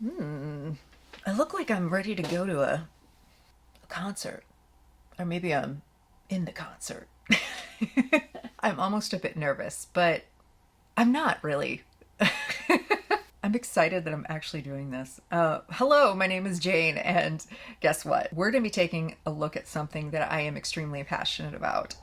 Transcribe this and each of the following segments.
I look like I'm ready to go to a concert. Or maybe I'm in the concert. I'm almost a bit nervous, but I'm not really. I'm excited that I'm actually doing this. Hello, my name is Jane, and guess what? We're going to be taking a look at something that I am extremely passionate about.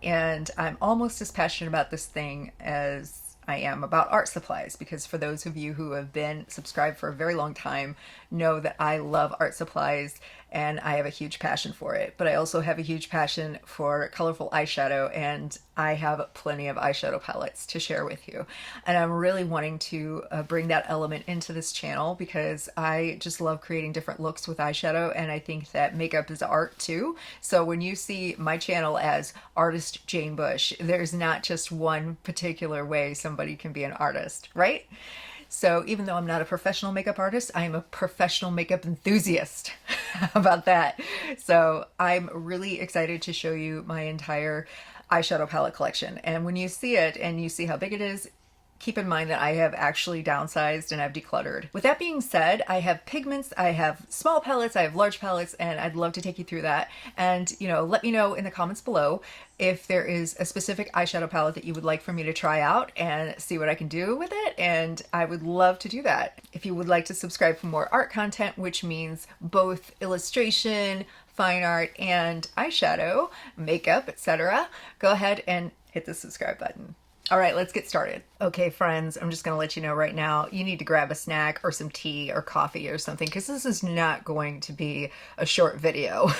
And I'm almost as passionate about this thing as I am about art supplies, because for those of you who have been subscribed for a very long time know that I love art supplies and I have a huge passion for it. But I also have a huge passion for colorful eyeshadow, and I have plenty of eyeshadow palettes to share with you. And I'm really wanting to bring that element into this channel because I just love creating different looks with eyeshadow, and I think that makeup is art too. So when you see my channel as Artist Jane Bush, there's not just one particular way somebody can be an artist, right? So even though I'm not a professional makeup artist, I am a professional makeup enthusiast. How about that? So I'm really excited to show you my entire eyeshadow palette collection. And when you see it and you see how big it is, keep in mind that I have actually downsized and I've decluttered. With that being said, I have pigments, I have small palettes, I have large palettes, and I'd love to take you through that. And, let me know in the comments below if there is a specific eyeshadow palette that you would like for me to try out and see what I can do with it. And I would love to do that. If you would like to subscribe for more art content, which means both illustration, fine art, and eyeshadow, makeup, etc., go ahead and hit the subscribe button. All right, let's get started. Okay, friends, I'm just gonna let you know right now, you need to grab a snack or some tea or coffee or something, because this is not going to be a short video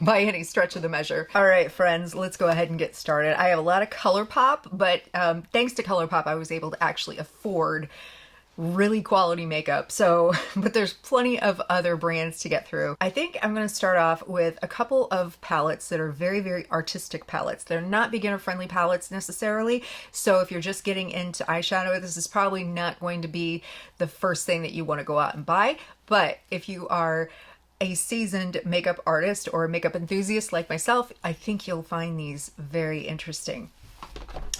by any stretch of the measure. All right, friends, let's go ahead and get started. I have a lot of Colourpop, but thanks to Colourpop, I was able to actually afford really quality makeup. But there's plenty of other brands to get through. I think I'm going to start off with a couple of palettes that are very, very artistic palettes. They're not beginner friendly palettes necessarily. So if you're just getting into eyeshadow, this is probably not going to be the first thing that you want to go out and buy. But if you are a seasoned makeup artist or a makeup enthusiast like myself, I think you'll find these very interesting.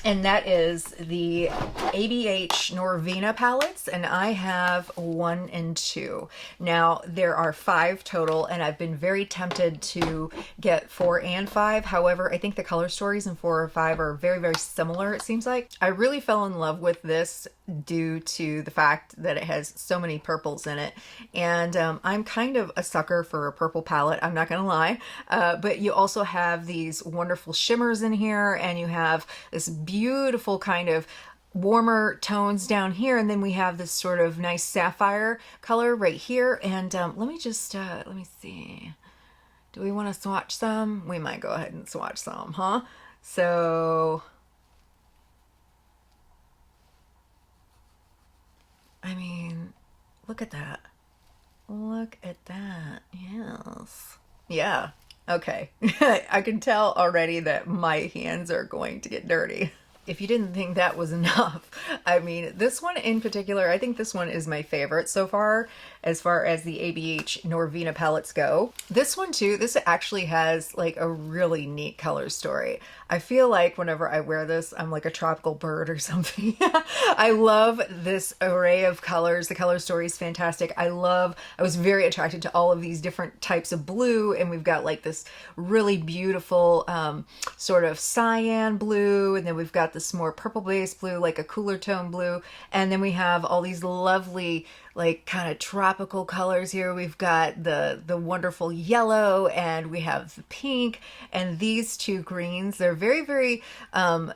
And that is the ABH Norvina palettes, and I have 1 and 2. Now, there are 5 total, and I've been very tempted to get 4 and 5. However, I think the color stories in 4 or 5 are very, very similar, it seems like. I really fell in love with this due to the fact that it has so many purples in it. And I'm kind of a sucker for a purple palette, I'm not gonna lie. But you also have these wonderful shimmers in here, and you have this beautiful kind of warmer tones down here, and then we have this sort of nice sapphire color right here. And let me see, do we want to swatch some? We might go ahead and swatch some, huh? So I mean, look at that, look at that. Yes, yeah, okay. I can tell already that my hands are going to get dirty. If you didn't think that was enough, I mean, this one in particular, I think this one is my favorite so far as the ABH Norvina palettes go. This one too, this actually has like a really neat color story. I feel like whenever I wear this, I'm like a tropical bird or something. I love this array of colors. The color story is fantastic. I was very attracted to all of these different types of blue, and we've got like this really beautiful sort of cyan blue, and then we've got this more purple based blue, like a cooler tone blue, and then we have all these lovely like kind of tropical colors here. We've got the wonderful yellow, and we have the pink, and these 2 greens. They're very, very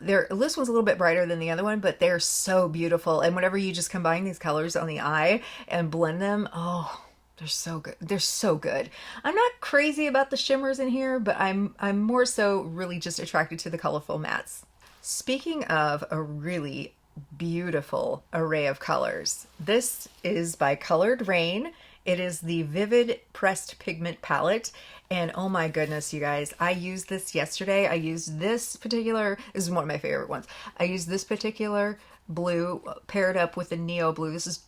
this one's a little bit brighter than the other one, but they're so beautiful. And whenever you just combine these colors on the eye and blend them, oh, they're so good. They're so good. I'm not crazy about the shimmers in here, but I'm more so really just attracted to the colorful mattes. Speaking of a really beautiful array of colors, this is by Colored Rain. It is the Vivid Pressed Pigment palette, and oh my goodness, you guys, I used this yesterday. I used this is one of my favorite ones. I used this particular blue paired up with the Neo Blue. This is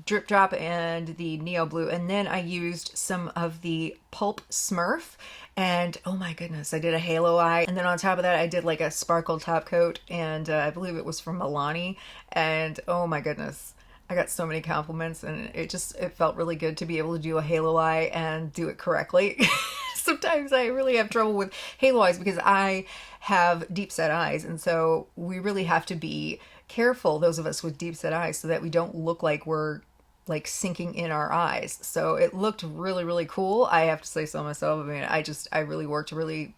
Drip Drop and the Neo Blue, and then I used some of the Pulp Smurf, and oh my goodness, I did a halo eye, and then on top of that I did like a sparkle top coat, and I believe it was from Milani, and oh my goodness, I got so many compliments, and it felt really good to be able to do a halo eye and do it correctly. Sometimes I really have trouble with halo eyes because I have deep set eyes, and so we really have to be careful, those of us with deep set eyes, so that we don't look like we're like sinking in our eyes. So it looked really, really cool. I have to say so myself. I mean, I really worked really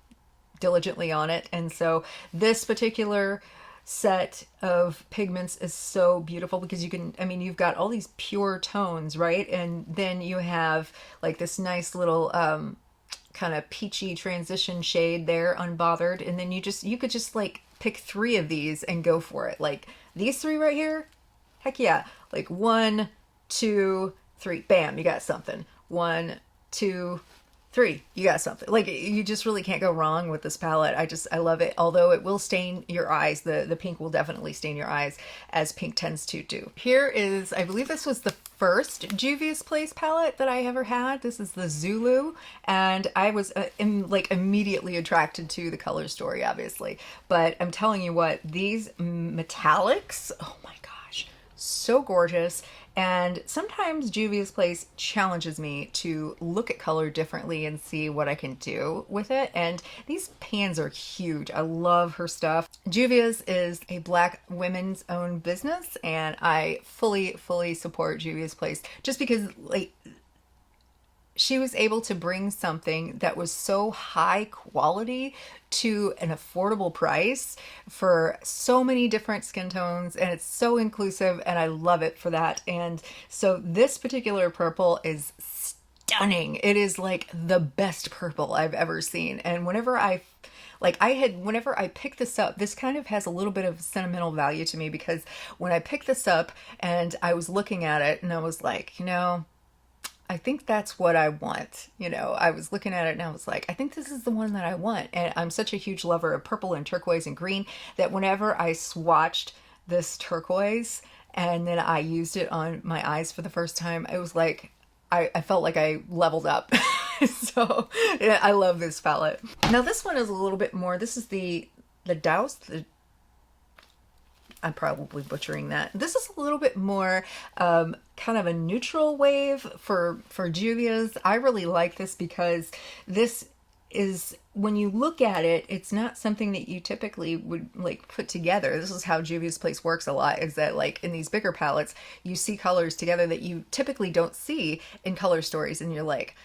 diligently on it. And so this particular set of pigments is so beautiful because you can, I mean, you've got all these pure tones, right? And then you have like this nice little kind of peachy transition shade there, unbothered. And then you could just like pick 3 of these and go for it. Like these 3 right here, heck yeah. Like 1, 2, 3, bam, you got something. 1, 2, 3, you got something. Like you just really can't go wrong with this palette. I love it. Although it will stain your eyes. The pink will definitely stain your eyes, as pink tends to do. Here is, I believe this was the first Juvia's Place palette that I ever had. This is the Zulu, and I was like immediately attracted to the color story, obviously. But I'm telling you what, these metallics, oh my gosh, so gorgeous. And sometimes Juvia's Place challenges me to look at color differently and see what I can do with it. And these pans are huge. I love her stuff. Juvia's is a Black women's owned business, and I fully support Juvia's Place just because like she was able to bring something that was so high quality to an affordable price for so many different skin tones, and it's so inclusive, and I love it for that. And so this particular purple is stunning. It is like the best purple I've ever seen. And whenever I picked this up, this kind of has a little bit of sentimental value to me, because when I picked this up and I was looking at it and I was like, you know, I think that's what I want. You know, I was looking at it and I was like, I think this is the one that I want. And I'm such a huge lover of purple and turquoise and green that whenever I swatched this turquoise and then I used it on my eyes for the first time, it was like, I felt like I leveled up. So yeah, I love this palette. Now this one is a little bit more, this is the Douse, I'm probably butchering that. This is a little bit more kind of a neutral wave for Juvia's. I really like this because this is, when you look at it, it's not something that you typically would like put together. This is how Juvia's Place works a lot, is that like in these bigger palettes, you see colors together that you typically don't see in color stories, and you're like,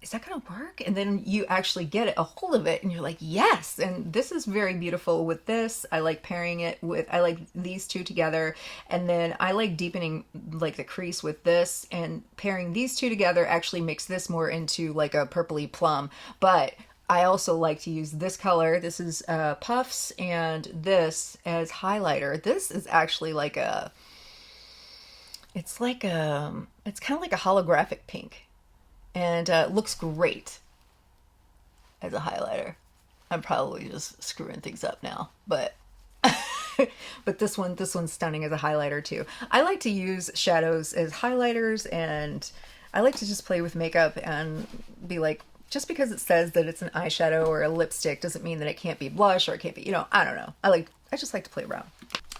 is that gonna work? And then you actually get a hold of it and you're like, yes. And this is very beautiful with this. I like pairing it with, I like these two together. And then I like deepening like the crease with this, and pairing these two together actually makes this more into like a purpley plum. But I also like to use this color. This is Puffs, and this as highlighter. This is actually like it's kind of like a holographic pink. And looks great as a highlighter. I'm probably just screwing things up now, but but this one's stunning as a highlighter too. I like to use shadows as highlighters, and I like to just play with makeup and be like, just because it says that it's an eyeshadow or a lipstick doesn't mean that it can't be blush, or it can't be, you know, I don't know. I just like to play around.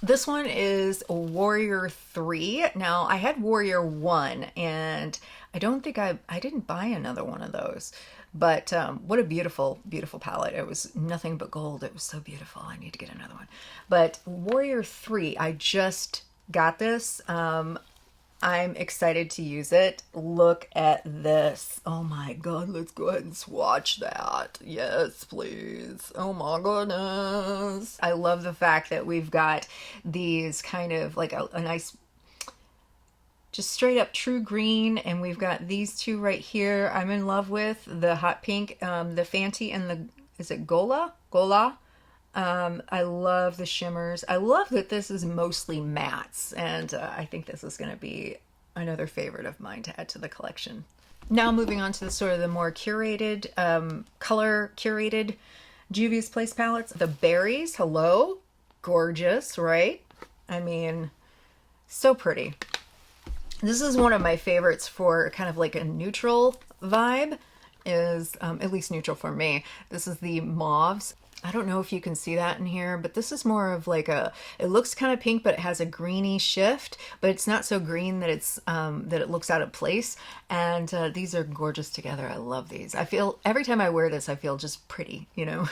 This one is Warrior 3. Now I had Warrior 1, and I don't think I didn't buy another one of those, but what a beautiful, beautiful palette. It was nothing but gold. It was so beautiful. I need to get another one. But Warrior 3, I just got this. I'm excited to use it. Look at this. Oh my God, let's go ahead and swatch that. Yes, please. Oh my goodness. I love the fact that we've got these kind of like a nice, just straight up true green, and we've got these two right here. I'm in love with the hot pink, the Fenty, and the, is it Gola? I love the shimmers. I love that this is mostly mattes, and I think this is going to be another favorite of mine to add to the collection. Now moving on to the sort of the more curated, color curated Juvia's Place palettes. The berries, hello, gorgeous, right? I mean, so pretty. This is one of my favorites for kind of like a neutral vibe, is at least neutral for me. This is the Mauves. I don't know if you can see that in here, but this is more of like a, it looks kind of pink, but it has a greeny shift, but it's not so green that it's, that it looks out of place. And these are gorgeous together. I love these. I feel, every time I wear this, I feel just pretty, you know?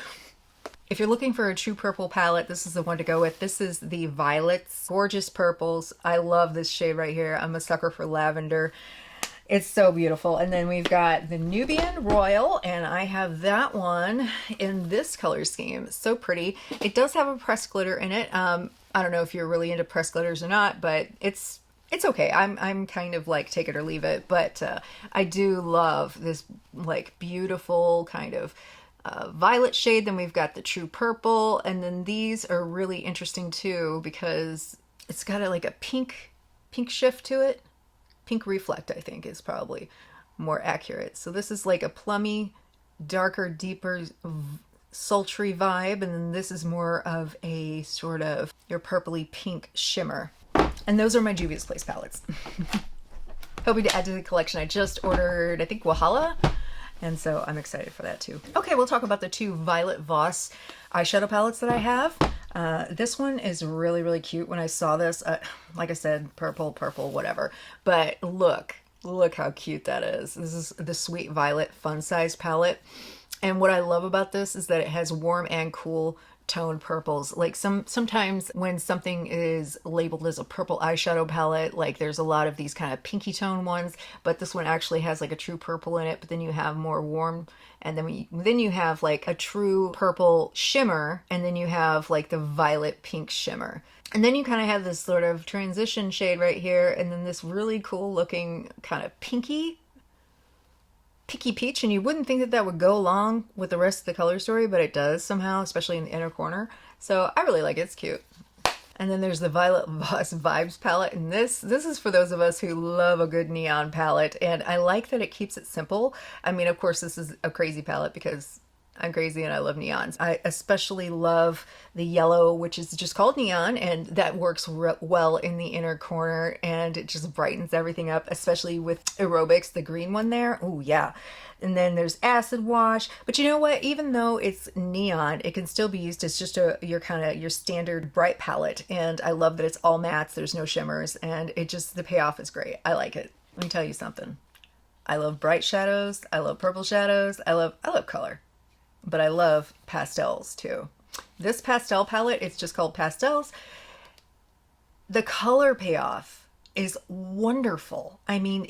If you're looking for a true purple palette, this is the one to go with. This is the Violets. Gorgeous purples. I love this shade right here. I'm a sucker for lavender. It's so beautiful. And then we've got the Nubian Royal, and I have that one in this color scheme. So pretty. It does have a pressed glitter in it. I don't know if you're really into pressed glitters or not, but it's okay. I'm kind of like take it or leave it, but I do love this like beautiful kind of violet shade. Then we've got the true purple, and then these are really interesting too because it's got like a pink shift to it. Pink reflect, I think, is probably more accurate. So this is like a plummy, darker, deeper, sultry vibe, and then this is more of a sort of your purpley pink shimmer. And those are my Juvia's Place palettes. Hoping to add to the collection. I just ordered, I think, Wahala, and so I'm excited for that too. Okay, we'll talk about the two Violet Voss eyeshadow palettes that I have. This one is really, really cute. When I saw this, like I said, purple, whatever. But look how cute that is. This is the Sweet Violet Fun Size palette. And what I love about this is that it has warm and cool toned purples. Like sometimes when something is labeled as a purple eyeshadow palette, like there's a lot of these kind of pinky tone ones, but this one actually has like a true purple in it, but then you have more warm, and then you have like a true purple shimmer, and then you have like the violet pink shimmer. And then you kind of have this sort of transition shade right here, and then this really cool looking kind of pinky peach, and you wouldn't think that that would go along with the rest of the color story, but it does somehow, especially in the inner corner. So I really like it. It's cute. And then there's the Violet Voss Vibes palette, and this is for those of us who love a good neon palette, and I like that it keeps it simple. I mean, of course, this is a crazy palette because I'm crazy and I love neons. I especially love the yellow, which is just called neon, and that works well in the inner corner, and it just brightens everything up, especially with aerobics, the green one there. Oh yeah. And then there's acid wash, but you know what? Even though it's neon, it can still be used as just your standard bright palette. And I love that it's all mattes. There's no shimmers, and the payoff is great. I like it. Let me tell you something. I love bright shadows. I love purple shadows. I love color. But I love pastels too. This pastel palette, it's just called Pastels. The color payoff is wonderful. I mean,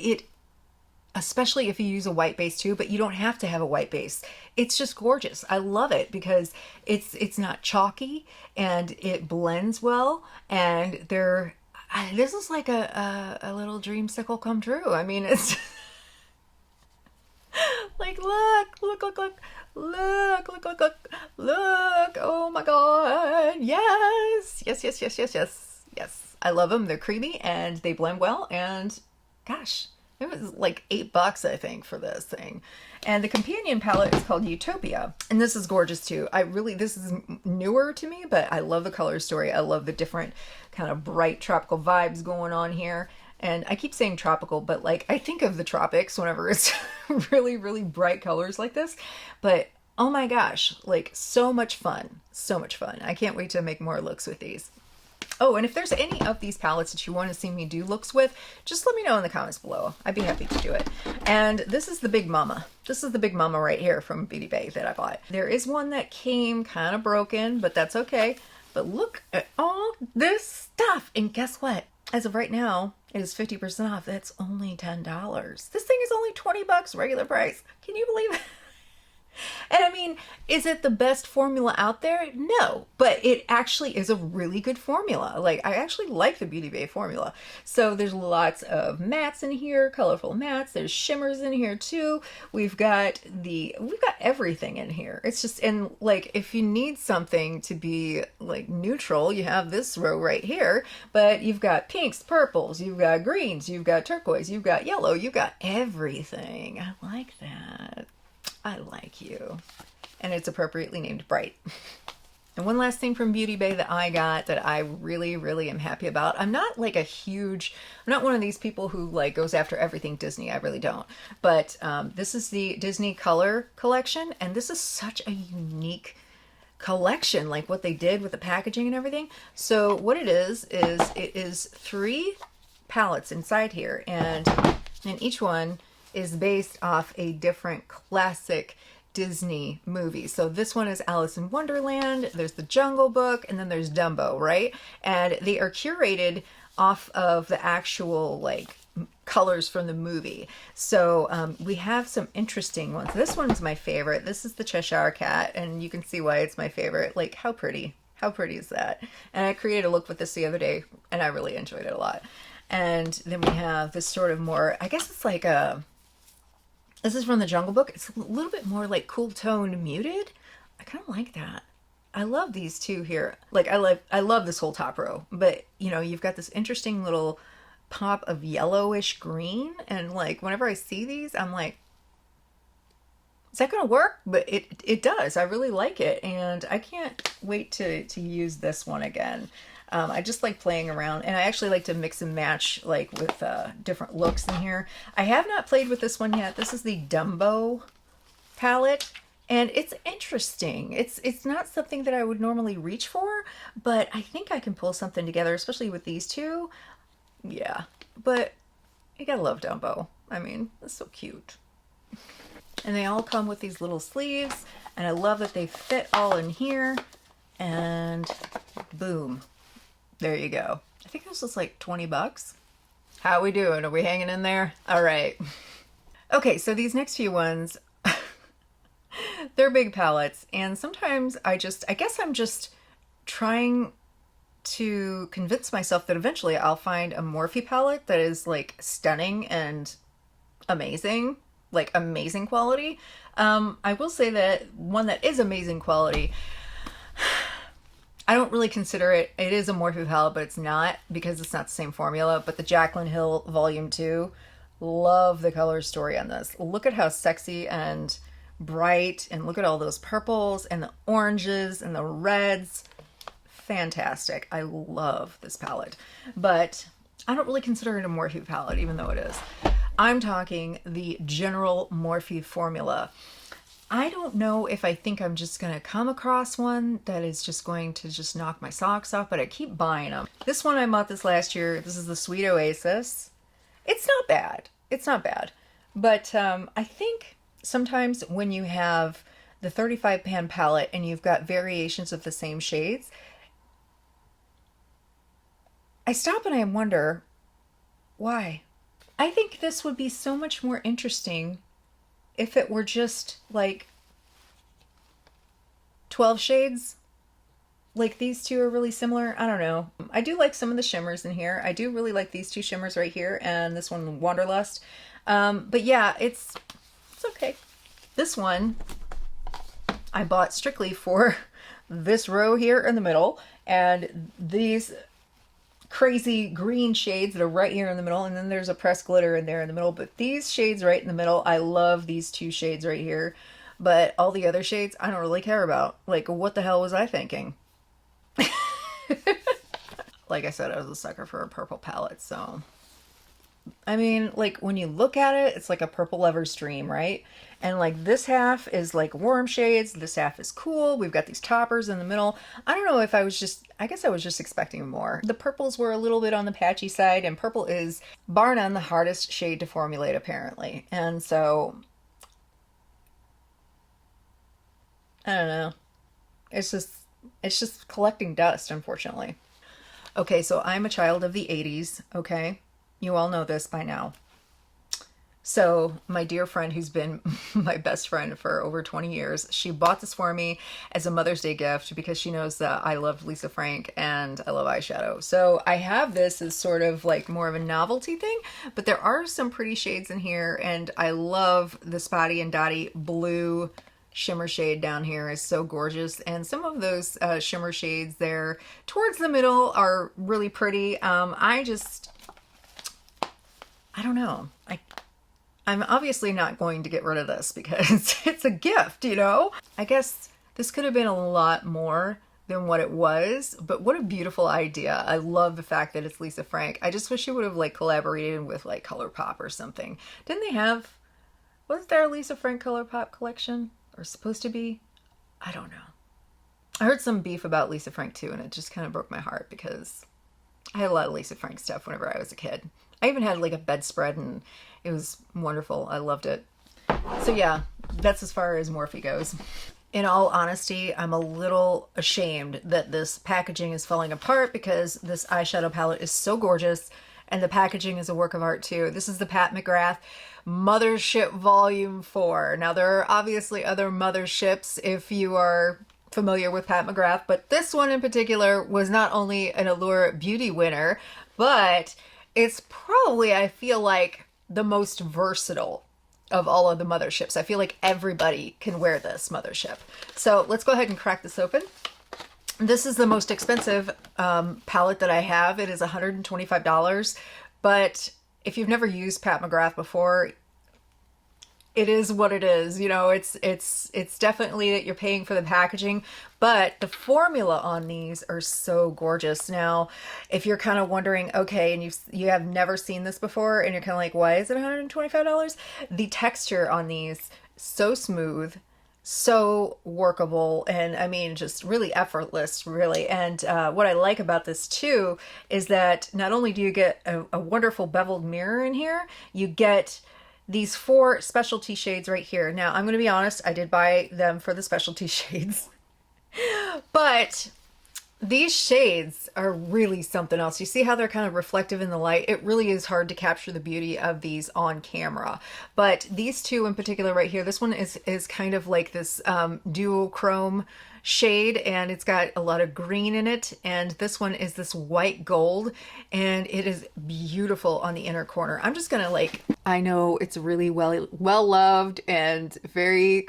especially if you use a white base too, but you don't have to have a white base. It's just gorgeous. I love it because it's not chalky, and it blends well, and this is like a little dreamsicle come true. I mean, it's like, look, oh my god, yes. I love them. They're creamy and they blend well, and gosh, it was like $8, I think, for this thing. And the companion palette is called Utopia, and this is gorgeous too. This is newer to me, but I love the color story. I love the different kind of bright tropical vibes going on here. And I keep saying tropical, but like I think of the tropics whenever it's really, really bright colors like this. But oh my gosh, like so much fun. So much fun. I can't wait to make more looks with these. Oh, and if there's any of these palettes that you want to see me do looks with, just let me know in the comments below. I'd be happy to do it. And this is the Big Mama. This is the Big Mama right here from Beauty Bay that I bought. There is one that came kind of broken, but that's okay. But look at all this stuff. And guess what? As of right now, it is 50% off. That's only $10. This thing is only $20 regular price. Can you believe it? And I mean, is it the best formula out there? No, but it actually is a really good formula. Like, I actually like the Beauty Bay formula. So there's lots of mattes in here, colorful mattes. There's shimmers in here too. We've got everything in here. It's just, and like, if you need something to be like neutral, you have this row right here, but you've got pinks, purples, you've got greens, you've got turquoise, you've got yellow, you've got everything. I like that. I like you. And it's appropriately named Bright. And one last thing from Beauty Bay that I got that I really, really am happy about. I'm not one of these people who like goes after everything Disney. I really don't. But this is the Disney Color collection. And this is such a unique collection, like what they did with the packaging and everything. So what it is it is 3 palettes inside here, and each one is based off a different classic Disney movie. So this one is Alice in Wonderland, there's the Jungle Book, and then there's Dumbo, right? And they are curated off of the actual like colors from the movie. So we have some interesting ones. This one's my favorite. This is the Cheshire Cat, and you can see why it's my favorite. Like, how pretty. How pretty is that? And I created a look with this the other day, and I really enjoyed it a lot. And then we have this sort of more, I guess it's like a, this is from the Jungle Book. It's a little bit more like cool toned muted. I kind of like that. I love these two here. Like I love this whole top row, but you know, you've got this interesting little pop of yellowish green, and like whenever I see these, I'm like, is that gonna work? But it does. I really like it, and I can't wait to use this one again. I just like playing around, and I actually like to mix and match like with different looks in here. I have not played with this one yet. This is the Dumbo palette, and it's interesting. It's not something that I would normally reach for, but I think I can pull something together, especially with these two. Yeah, but you gotta love Dumbo. I mean, it's so cute. And they all come with these little sleeves, and I love that they fit all in here, and boom. There you go. I think this was like 20 bucks. How we doing? Are we hanging in there? All right. Okay, so these next few ones, they're big palettes, and sometimes I guess I'm just trying to convince myself that eventually I'll find a Morphe palette that is like stunning and amazing, like amazing quality. I will say that one that is amazing quality, I don't really consider it. It is a Morphe palette, but it's not, because it's not the same formula. But the Jaclyn Hill Volume 2, love the color story on this. Look at how sexy and bright, and look at all those purples and the oranges and the reds. Fantastic. I love this palette, but I don't really consider it a Morphe palette, even though it is. I'm talking the general Morphe formula. I don't know if I think I'm just going to come across one that is just going to just knock my socks off, but I keep buying them. This one I bought this last year. This is the Sweet Oasis. It's not bad. It's not bad. But I think sometimes when you have the 35 pan palette and you've got variations of the same shades, I stop and I wonder, why? I think this would be so much more interesting if it were just like 12 shades. Like these two are really similar. I don't know. I do like some of the shimmers in here. I do really like these two shimmers right here, and this one, Wanderlust. But yeah, it's okay. This one I bought strictly for this row here in the middle, and these crazy green shades that are right here in the middle, and then there's a pressed glitter in there in the middle. But these shades right in the middle, I love these two shades right here, but all the other shades I don't really care about. Like, what the hell was I thinking? Like I said, I was a sucker for a purple palette, so I mean, like when you look at it, it's like a purple lover's dream, right? And like this half is like warm shades, this half is cool. We've got these toppers in the middle. I don't know if I guess I was just expecting more. The purples were a little bit on the patchy side, and purple is bar none the hardest shade to formulate apparently. And so, I don't know. It's just collecting dust, unfortunately. Okay, so I'm a child of the 80s, okay? You all know this by now. So my dear friend, who's been my best friend for over 20 years, she bought this for me as a Mother's Day gift because she knows that I love Lisa Frank and I love eyeshadow. So I have this as sort of like more of a novelty thing, but there are some pretty shades in here, and I love the Spotty and Dotty blue shimmer shade down here is so gorgeous, and some of those shimmer shades there towards the middle are really pretty. I don't know. I'm obviously not going to get rid of this because it's a gift, you know? I guess this could have been a lot more than what it was, but what a beautiful idea. I love the fact that it's Lisa Frank. I just wish she would have like collaborated with like Colourpop or something. Didn't they have, was there a Lisa Frank Colourpop collection? Or supposed to be? I don't know. I heard some beef about Lisa Frank too, and it just kind of broke my heart because I had a lot of Lisa Frank stuff whenever I was a kid. I even had like a bedspread, and it was wonderful. I loved it. So yeah, that's as far as Morphe goes. In all honesty, I'm a little ashamed that this packaging is falling apart because this eyeshadow palette is so gorgeous and the packaging is a work of art too. This is the Pat McGrath Mothership Volume 4. Now there are obviously other Motherships if you are familiar with Pat McGrath, but this one in particular was not only an Allure Beauty winner, but it's probably, I feel like, the most versatile of all of the Motherships. I feel like everybody can wear this Mothership. So let's go ahead and crack this open. This is the most expensive palette that I have. It is $125, but if you've never used Pat McGrath before, it is what it is. You know, it's definitely that you're paying for the packaging, but the formula on these are so gorgeous. Now, if you're kind of wondering, okay, and you have never seen this before, and you're kind of like, why is it $125? The texture on these, so smooth, so workable, and I mean, just really effortless, really. And what I like about this too is that not only do you get a wonderful beveled mirror in here, you get these 4 specialty shades right here. Now, I'm going to be honest, I did buy them for the specialty shades, but these shades are really something else. You see how they're kind of reflective in the light? It really is hard to capture the beauty of these on camera. But these 2 in particular right here, this one is kind of like this dual chrome shade, and it's got a lot of green in it, and this one is this white gold, and it is beautiful on the inner corner. I'm just gonna like, I know it's really well loved and very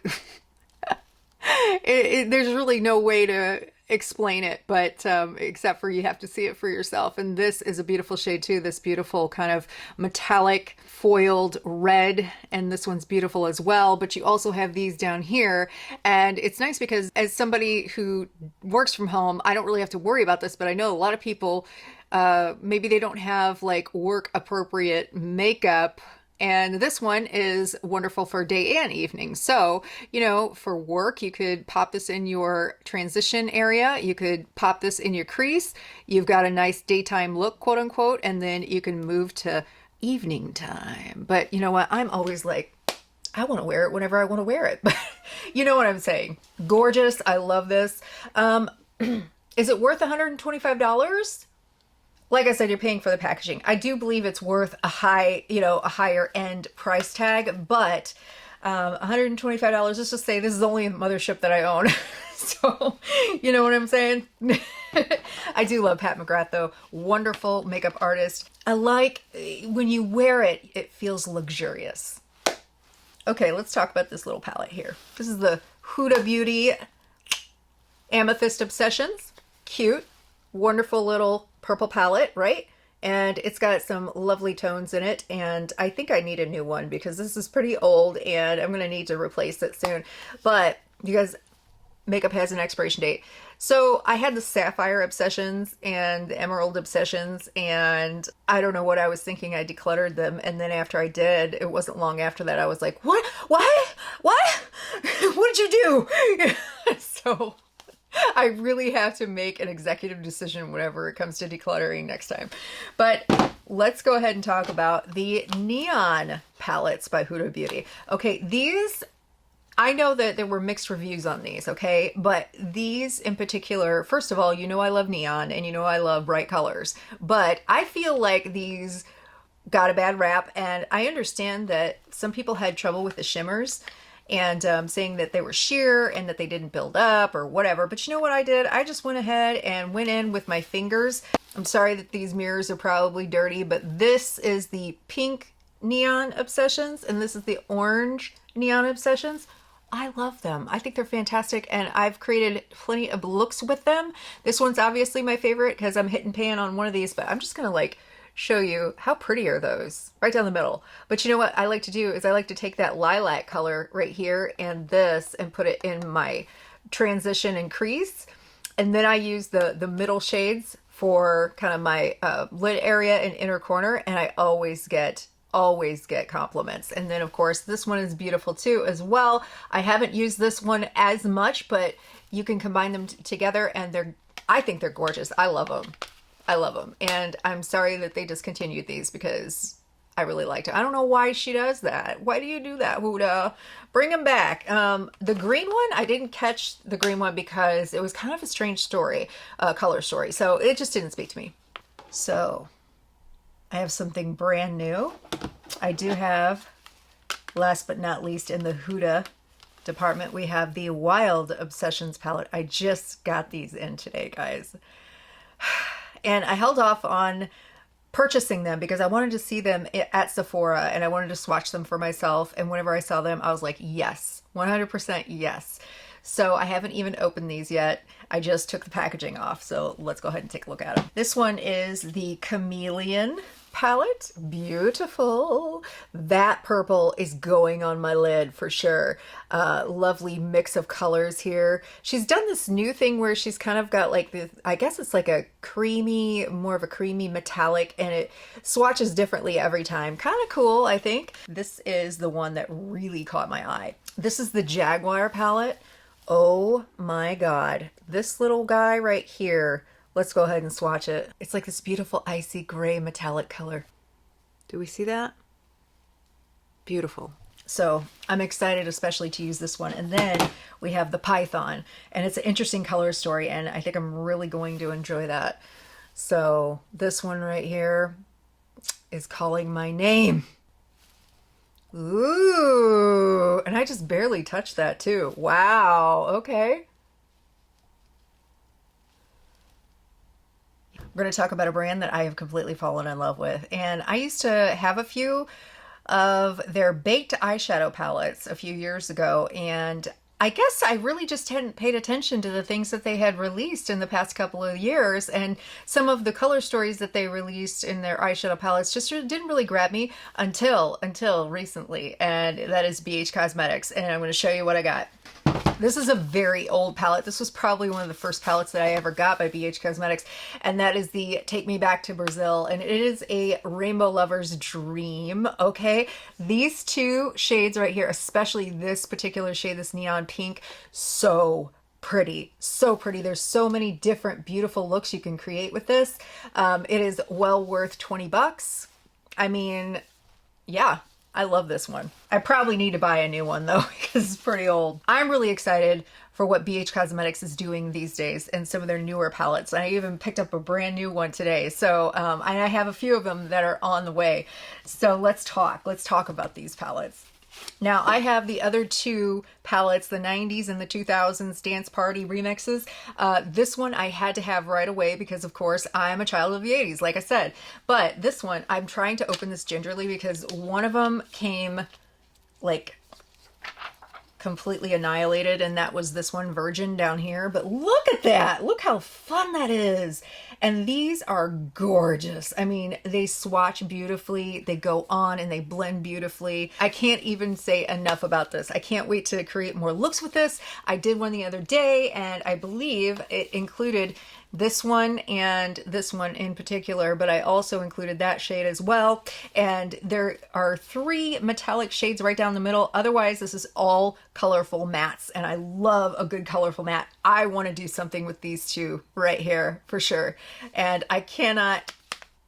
there's really no way to explain it, but except for you have to see it for yourself. And this is a beautiful shade too, this beautiful kind of metallic foiled red, and this one's beautiful as well. But you also have these down here, and it's nice because as somebody who works from home, I don't really have to worry about this, but I know a lot of people maybe they don't have like work appropriate makeup. And this one is wonderful for day and evening. So, you know, for work, you could pop this in your transition area. You could pop this in your crease. You've got a nice daytime look, quote unquote, and then you can move to evening time. But you know what? I'm always like, I want to wear it whenever I want to wear it. But you know what I'm saying? Gorgeous. I love this. Is it worth $125? Like I said, you're paying for the packaging. I do believe it's worth a higher end price tag, but $125, let's just say this is the only Mothership that I own. So, you know what I'm saying? I do love Pat McGrath though. Wonderful makeup artist. I like when you wear it, it feels luxurious. Okay, let's talk about this little palette here. This is the Huda Beauty Amethyst Obsessions. Cute, wonderful little purple palette, right? And it's got some lovely tones in it, and I think I need a new one because this is pretty old and I'm gonna need to replace it soon. But you guys, makeup has an expiration date. So I had the Sapphire Obsessions and the Emerald Obsessions, and I don't know what I was thinking. I decluttered them, and then after I did, it wasn't long after that I was like, what did you do? So I really have to make an executive decision whenever it comes to decluttering next time. But let's go ahead and talk about the Neon palettes by Huda Beauty. Okay, these, I know that there were mixed reviews on these, okay? But these in particular, first of all, you know I love neon and you know I love bright colors. But I feel like these got a bad rap, and I understand that some people had trouble with the shimmers and saying that they were sheer and that they didn't build up or whatever. But you know what I did? I just went ahead and went in with my fingers. I'm sorry that these mirrors are probably dirty, but this is the pink Neon Obsessions and this is the orange Neon Obsessions. I love them. I think they're fantastic, and I've created plenty of looks with them. This one's obviously my favorite because I'm hit and pan on one of these, but I'm just gonna like show you how pretty are those right down the middle. But you know what I like to do is I like to take that lilac color right here and this and put it in my transition and crease, and then I use the middle shades for kind of my lid area and inner corner, and I always get always get compliments. And then of course this one is beautiful too as well. I haven't used this one as much, but you can combine them together and I think they're gorgeous. I love them. I love them. And I'm sorry that they discontinued these because I really liked it. I don't know why she does that. Why do you do that, Huda? Bring them back. The green one, I didn't catch the green one because it was kind of a strange story, color story. So it just didn't speak to me. So I have something brand new. I do have, last but not least, in the Huda department, we have the Wild Obsessions palette. I just got these in today, guys. And I held off on purchasing them because I wanted to see them at Sephora and I wanted to swatch them for myself. And whenever I saw them, I was like, yes, 100% yes. So I haven't even opened these yet. I just took the packaging off. So let's go ahead and take a look at them. This one is the Chameleon Palette. Beautiful. That purple is going on my lid for sure. Lovely mix of colors here. She's done this new thing where she's kind of got like this, I guess it's like a creamy, more of a creamy metallic, and it swatches differently every time. Kind of cool, I think. This is the one that really caught my eye. This is the Jaguar palette. Oh my God. This little guy right here. Let's go ahead and swatch it. It's like this beautiful icy gray metallic color. Do we see that? Beautiful. So I'm excited especially to use this one. And then we have the Python, and it's an interesting color story, and I think I'm really going to enjoy that. So this one right here is calling my name. Ooh, and I just barely touched that too. Wow, okay. We're going to talk about a brand that I have completely fallen in love with. And I used to have a few of their baked eyeshadow palettes a few years ago. And I guess I really just hadn't paid attention to the things that they had released in the past couple of years. And some of the color stories that they released in their eyeshadow palettes just didn't really grab me until recently. And that is BH Cosmetics. And I'm going to show you what I got. This is a very old palette. This was probably one of the first palettes that I ever got by BH Cosmetics, and that is the Take Me Back to Brazil, and it is a rainbow lover's dream, okay? These two shades right here, especially this particular shade, this neon pink, so pretty, so pretty. There's so many different beautiful looks you can create with this. It is well worth 20 bucks. I mean, yeah. I love this one. I probably need to buy a new one though because it's pretty old. I'm really excited for what BH Cosmetics is doing these days and some of their newer palettes. I even picked up a brand new one today. So I have a few of them that are on the way. So let's talk about these palettes. Now I have the other two palettes, the 90s and the 2000s Dance Party remixes. This one I had to have right away because of course I'm a child of the 80s, like I said. But this one, I'm trying to open this gingerly because one of them came like completely annihilated, and that was this one, Virgin, down here. But look at that. Look how fun that is. And these are gorgeous. I mean, they swatch beautifully, they go on and they blend beautifully. I can't even say enough about this. I can't wait to create more looks with this. I did one the other day, and I believe it included this one and this one in particular, but I also included that shade as well. And there are 3 metallic shades right down the middle. Otherwise, this is all colorful mattes, and I love a good colorful matte. I want to do something with these two right here for sure. And I cannot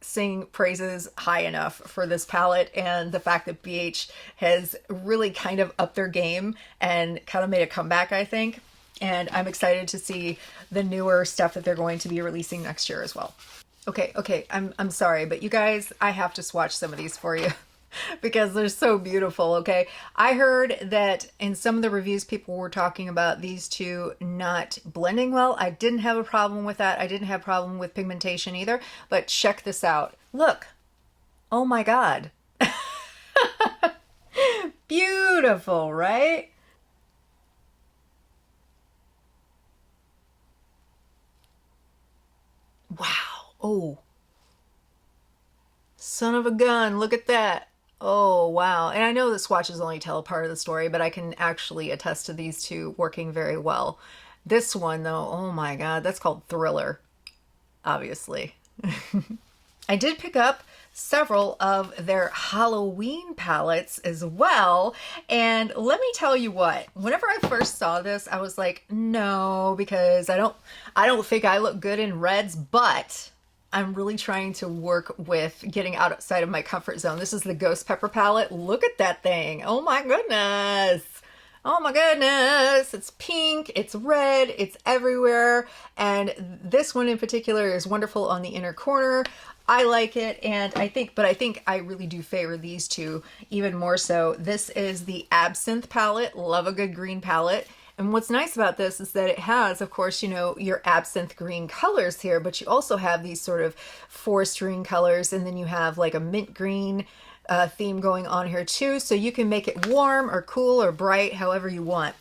sing praises high enough for this palette, and the fact that BH has really kind of upped their game and kind of made a comeback, I think. And I'm excited to see the newer stuff that they're going to be releasing next year as well. Okay, I'm sorry, but you guys, I have to swatch some of these for you because they're so beautiful, okay? I heard that in some of the reviews, people were talking about these two not blending well. I didn't have a problem with that. I didn't have a problem with pigmentation either, but check this out. Look. Oh my God. Beautiful, right? Wow. Oh, son of a gun. Look at that. Oh, wow. And I know that swatches only tell a part of the story, but I can actually attest to these two working very well. This one, though, oh my God, that's called Thriller, obviously. I did pick up several of their Halloween palettes as well. And let me tell you what, whenever I first saw this, I was like, no, because I don't think I look good in reds, but I'm really trying to work with getting outside of my comfort zone. This is the Ghost Pepper palette. Look at that thing. Oh my goodness. Oh my goodness. It's pink, it's red, it's everywhere. And this one in particular is wonderful on the inner corner. I like it, and I think I really do favor these two even more so. This is the Absinthe palette. Love a good green palette. And what's nice about this is that it has, of course, you know, your absinthe green colors here, but you also have these sort of forest green colors, and then you have like a mint green theme going on here too. So you can make it warm or cool or bright, however you want.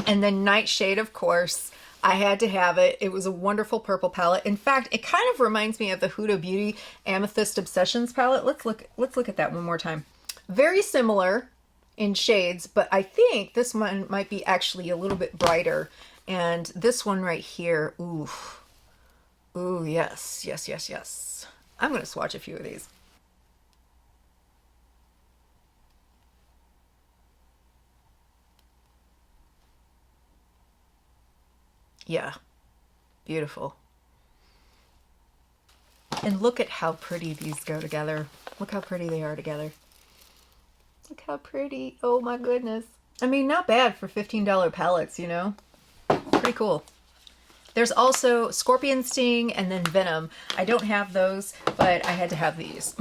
And then Nightshade, of course. I had to have it. It was a wonderful purple palette. In fact, it kind of reminds me of the Huda Beauty Amethyst Obsessions palette. Let's look at that one more time. Very similar in shades, but I think this one might be actually a little bit brighter. And this one right here, ooh, ooh, yes, yes, yes, yes. I'm going to swatch a few of these. Yeah, beautiful. And look at how pretty these go together. Look how pretty they are together. Look how pretty. Oh my goodness. I mean, not bad for $15 palettes, you know? Pretty cool. There's also Scorpion Sting and then Venom. I don't have those, but I had to have these.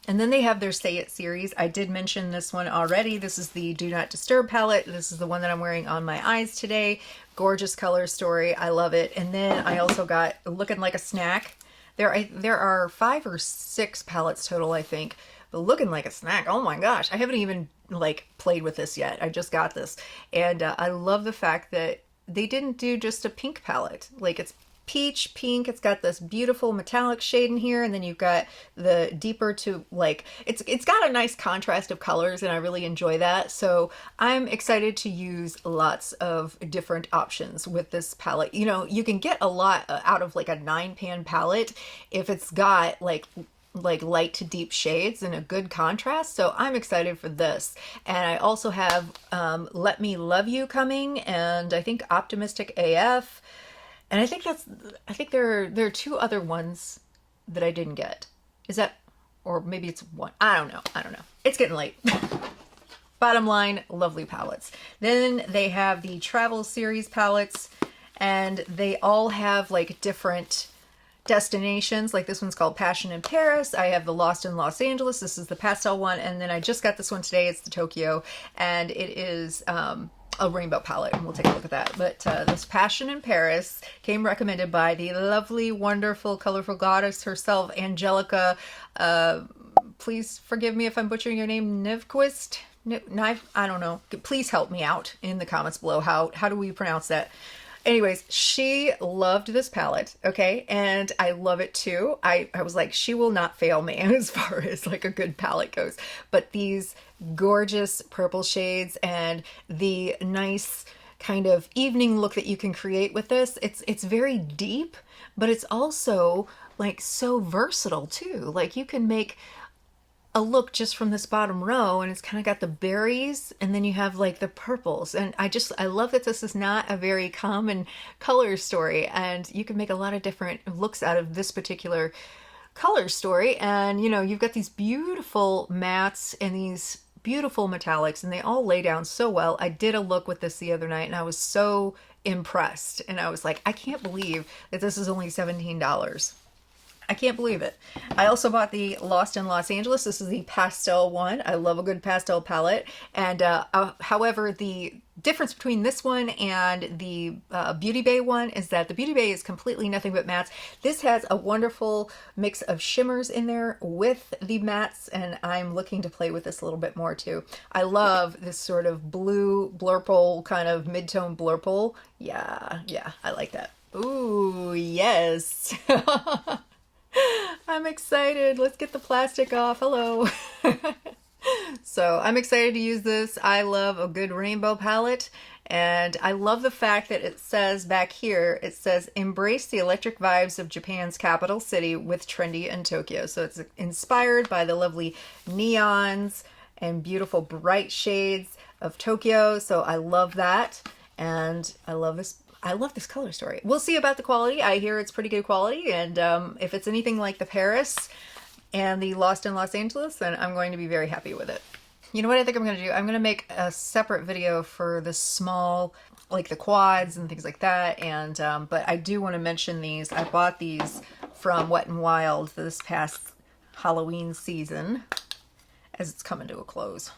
And then they have their Say It series. I did mention this one already. This is the Do Not Disturb palette. This is the one that I'm wearing on my eyes today. Gorgeous color story. I love it. And then I also got Looking Like a Snack. There are 5 or 6 palettes total, I think. But Looking Like a Snack, oh my gosh. I haven't even like played with this yet. I just got this. And I love the fact that they didn't do just a pink palette. Like it's peach pink, it's got this beautiful metallic shade in here, and then you've got the deeper to like it's got a nice contrast of colors, and I really enjoy that. So I'm excited to use lots of different options with this palette. You know, you can get a lot out of like a 9-pan palette if it's got like light to deep shades and a good contrast. So I'm excited for this. And I also have Let Me Love You coming, and I think Optimistic AF. And I think there are 2 other ones that I didn't get. Is that, or maybe it's 1. I don't know. It's getting late. Bottom line, lovely palettes. Then they have the Travel Series palettes, and they all have like different destinations. Like this one's called Passion in Paris. I have the Lost in Los Angeles. This is the pastel one. And then I just got this one today. It's the Tokyo, and it is a rainbow palette, and we'll take a look at that. But this Passion in Paris came recommended by the lovely, wonderful, colorful goddess herself, Angelica. Please forgive me if I'm butchering your name, Nyqvist? I don't know. Please help me out in the comments below. How do we pronounce that? Anyways, she loved this palette, okay? And I love it too. I was like, she will not fail me as far as like a good palette goes. But these gorgeous purple shades and the nice kind of evening look that you can create with this, it's very deep, but it's also like so versatile too. Like you can make a look just from this bottom row, and it's kind of got the berries, and then you have like the purples. And I love that this is not a very common color story, and you can make a lot of different looks out of this particular color story. And you know, you've got these beautiful mattes and these beautiful metallics, and they all lay down so well. I did a look with this the other night, and I was so impressed, and I was like, I can't believe that this is only $17. I can't believe it. I also bought the Lost in Los Angeles. This is the pastel one. I love a good pastel palette. And however, the difference between this one and the Beauty Bay one is that the Beauty Bay is completely nothing but mattes. This has a wonderful mix of shimmers in there with the mattes, and I'm looking to play with this a little bit more too. I love this sort of blue blurple, kind of mid-tone blurple. Yeah, I like that. Ooh, yes. I'm excited. Let's get the plastic off. Hello. So I'm excited to use this. I love a good rainbow palette. And I love the fact that it says back here, it says, embrace the electric vibes of Japan's capital city with trendy in Tokyo. So it's inspired by the lovely neons and beautiful bright shades of Tokyo. So I love that. And I love this color story. We'll see about the quality. I hear it's pretty good quality. And if it's anything like the Paris and the Lost in Los Angeles, then I'm going to be very happy with it. You know what I think I'm going to do? I'm going to make a separate video for the small, like the quads and things like that. And but I do want to mention these. I bought these from Wet n Wild this past Halloween season, as it's coming to a close.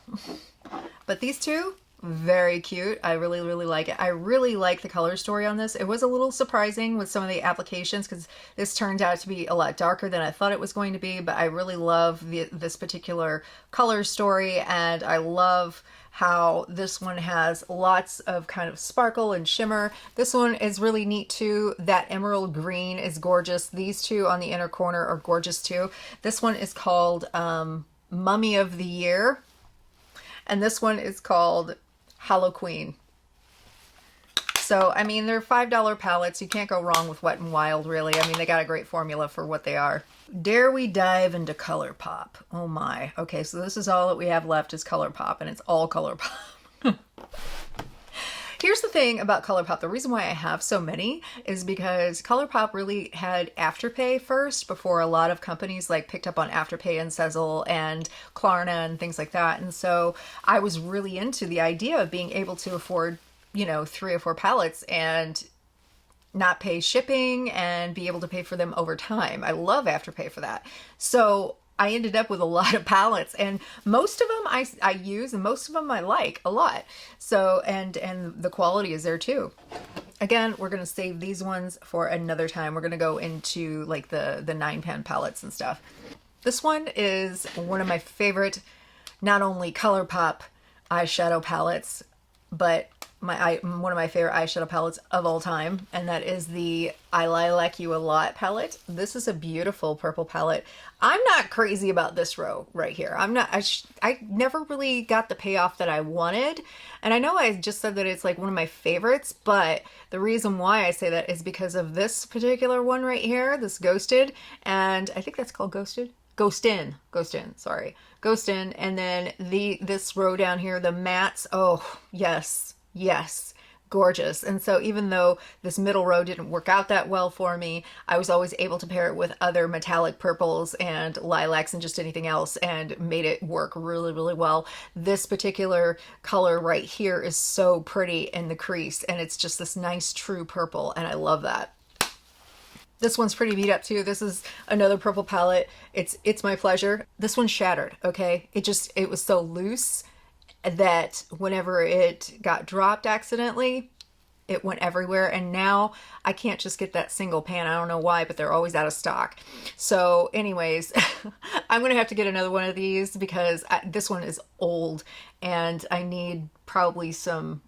But these two, very cute. I really, really like it. I really like the color story on this. It was a little surprising with some of the applications because this turned out to be a lot darker than I thought it was going to be, but I really love this particular color story, and I love how this one has lots of kind of sparkle and shimmer. This one is really neat too. That emerald green is gorgeous. These two on the inner corner are gorgeous too. This one is called Mummy of the Year, and this one is called Halloween. So, I mean, they're $5 palettes. You can't go wrong with Wet n Wild, really. I mean, they got a great formula for what they are. Dare we dive into Colourpop? Oh my. Okay, so this is all that we have left is Colourpop, and it's all Colourpop. Here's the thing about Colourpop. The reason why I have so many is because Colourpop really had Afterpay first before a lot of companies like picked up on Afterpay and Sezzle and Klarna and things like that. And so I was really into the idea of being able to afford, you know, 3 or 4 palettes and not pay shipping and be able to pay for them over time. I love Afterpay for that. So I ended up with a lot of palettes, and most of them I use, and most of them I like a lot. So, and the quality is there too. Again, we're going to save these ones for another time. We're going to go into like the 9-pan palettes and stuff. This one is one of my favorite, not only Colourpop eyeshadow palettes, but one of my favorite eyeshadow palettes of all time, and that is the I Lilac You a Lot palette. This is a beautiful purple palette. I'm not crazy about this row right here. I never really got the payoff that I wanted, and I know I just said that it's like one of my favorites, but the reason why I say that is because of this particular one right here, this Ghosted, and I think that's called Ghosted? Ghost In, sorry. Ghost In, and then this row down here, the mattes, oh, yes. Yes, gorgeous. And so even though this middle row didn't work out that well for me, I was always able to pair it with other metallic purples and lilacs and just anything else and made it work really, really well. This particular color right here is so pretty in the crease, and it's just this nice true purple, and I love that. This one's pretty beat up too. This is another purple palette. It's my pleasure. This one's shattered, okay? It was so loose that whenever it got dropped accidentally, it went everywhere, and now I can't just get that single pan. I don't know why, but they're always out of stock. So anyways, I'm gonna have to get another one of these because this one is old and I need probably some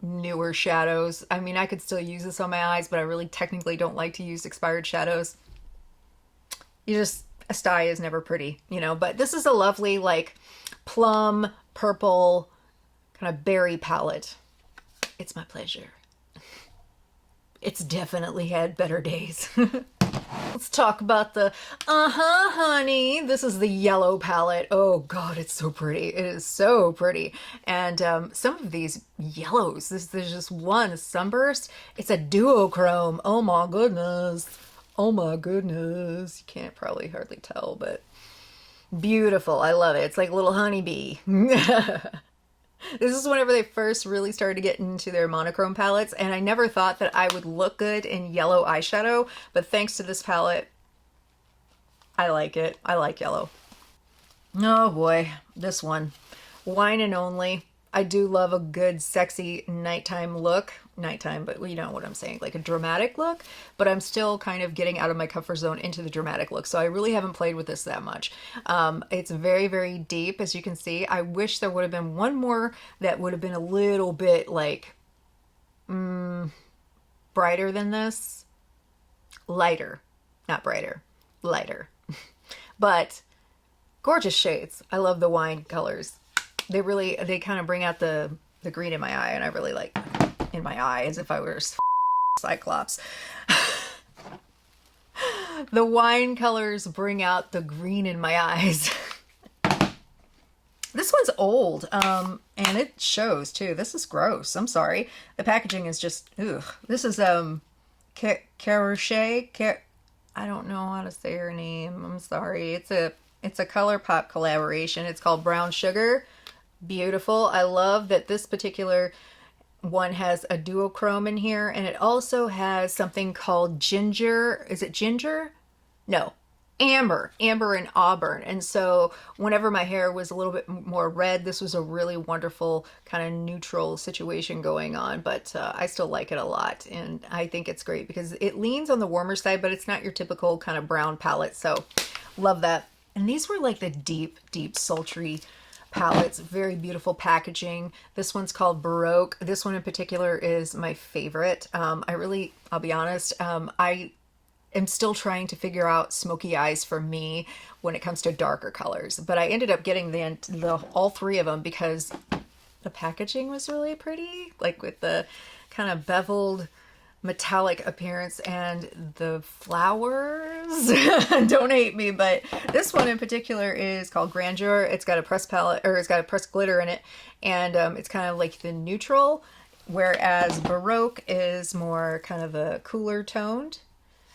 newer shadows. I mean, I could still use this on my eyes, but I really technically don't like to use expired shadows. A sty is never pretty, you know, but this is a lovely like plum purple kind of berry palette. It's my pleasure. It's definitely had better days. Let's talk about the honey. This is the yellow palette. Oh god, it's so pretty. It is so pretty. And some of these yellows, there's just one sunburst. It's a duochrome. Oh my goodness. Oh my goodness. You can't probably hardly tell, but beautiful. I love it. It's like a little honeybee. This is whenever they first really started to get into their monochrome palettes, and I never thought that I would look good in yellow eyeshadow, but thanks to this palette, I like it. I like yellow. Oh boy, this one. Wine and Only. I do love a good sexy nighttime look. Nighttime, but you know what I'm saying, like a dramatic look, but I'm still kind of getting out of my comfort zone into the dramatic look, so I really haven't played with this that much. It's very, very deep, as you can see. I wish there would have been one more that would have been a little bit like brighter than this. Lighter, not brighter, lighter. But Gorgeous shades. I love the wine colors. They kind of bring out the green in my eye, and I really like in my eye as if I were Cyclops. The wine colors bring out the green in my eyes. This one's old, and it shows too. This is gross. I'm sorry. The packaging is just, ugh. This is, Carouche. I don't know how to say her name. I'm sorry. It's a Colourpop collaboration. It's called Brown Sugar. Beautiful. I love that this particular one has a duochrome in here, and it also has something called ginger. Is it ginger? No, amber and auburn. And so whenever my hair was a little bit more red, this was a really wonderful kind of neutral situation going on. But I still like it a lot, and I think it's great because it leans on the warmer side, but it's not your typical kind of brown palette. So love that. And these were like the deep sultry palettes. Very beautiful packaging. This one's called Baroque. This one in particular is my favorite. I'll be honest, I am still trying to figure out smoky eyes for me when it comes to darker colors, but I ended up getting all three of them because the packaging was really pretty, like with the kind of beveled metallic appearance and the flowers. Don't hate me, but this one in particular is called Grandeur. It's got a pressed palette, or it's got a pressed glitter in it, and it's kind of like the neutral, whereas Baroque is more kind of a cooler toned.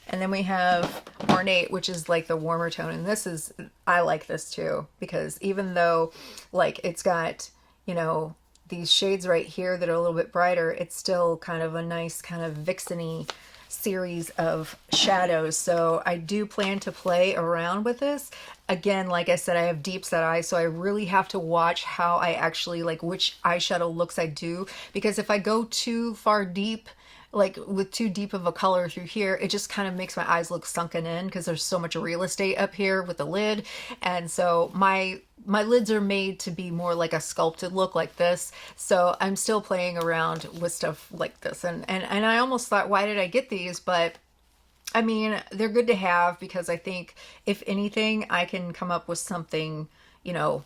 And then we have Ornate, which is like the warmer tone, and I like this too, because even though like it's got, you know, these shades right here that are a little bit brighter, it's still kind of a nice kind of vixen-y series of shadows. So I do plan to play around with this. Again, like I said, I have deep set eyes, so I really have to watch how I actually like which eyeshadow looks I do, because if I go too far deep, like with too deep of a color through here, it just kind of makes my eyes look sunken in because there's so much real estate up here with the lid. And so my lids are made to be more like a sculpted look like this. So I'm still playing around with stuff like this. And I almost thought, why did I get these? But I mean, they're good to have because I think if anything, I can come up with something, you know,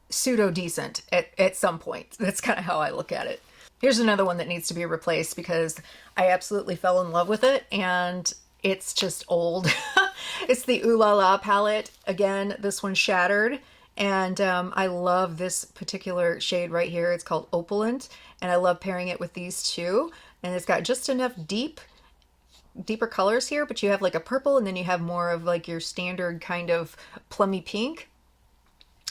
pseudo decent at some point. That's kind of how I look at it. Here's another one that needs to be replaced because I absolutely fell in love with it and it's just old. It's the Ooh La La palette. Again, this one's shattered, and I love this particular shade right here. It's called Opulent, and I love pairing it with these two. And it's got just enough deeper colors here, but you have like a purple, and then you have more of like your standard kind of plummy pink.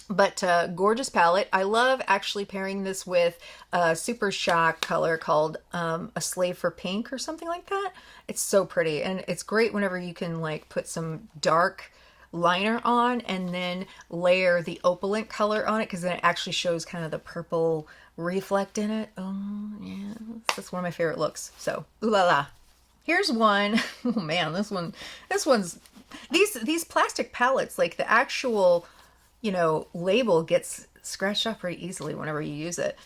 But gorgeous palette. I love actually pairing this with a Super Shock color called A Slave for Pink or something like that. It's so pretty, and it's great whenever you can like put some dark liner on and then layer the opalent color on it, because then it actually shows kind of the purple reflect in it. Oh yeah, that's one of my favorite looks. So ooh la la. Here's one. Oh man, this one's these plastic palettes, like the actual, you know, label gets scratched off pretty easily whenever you use it.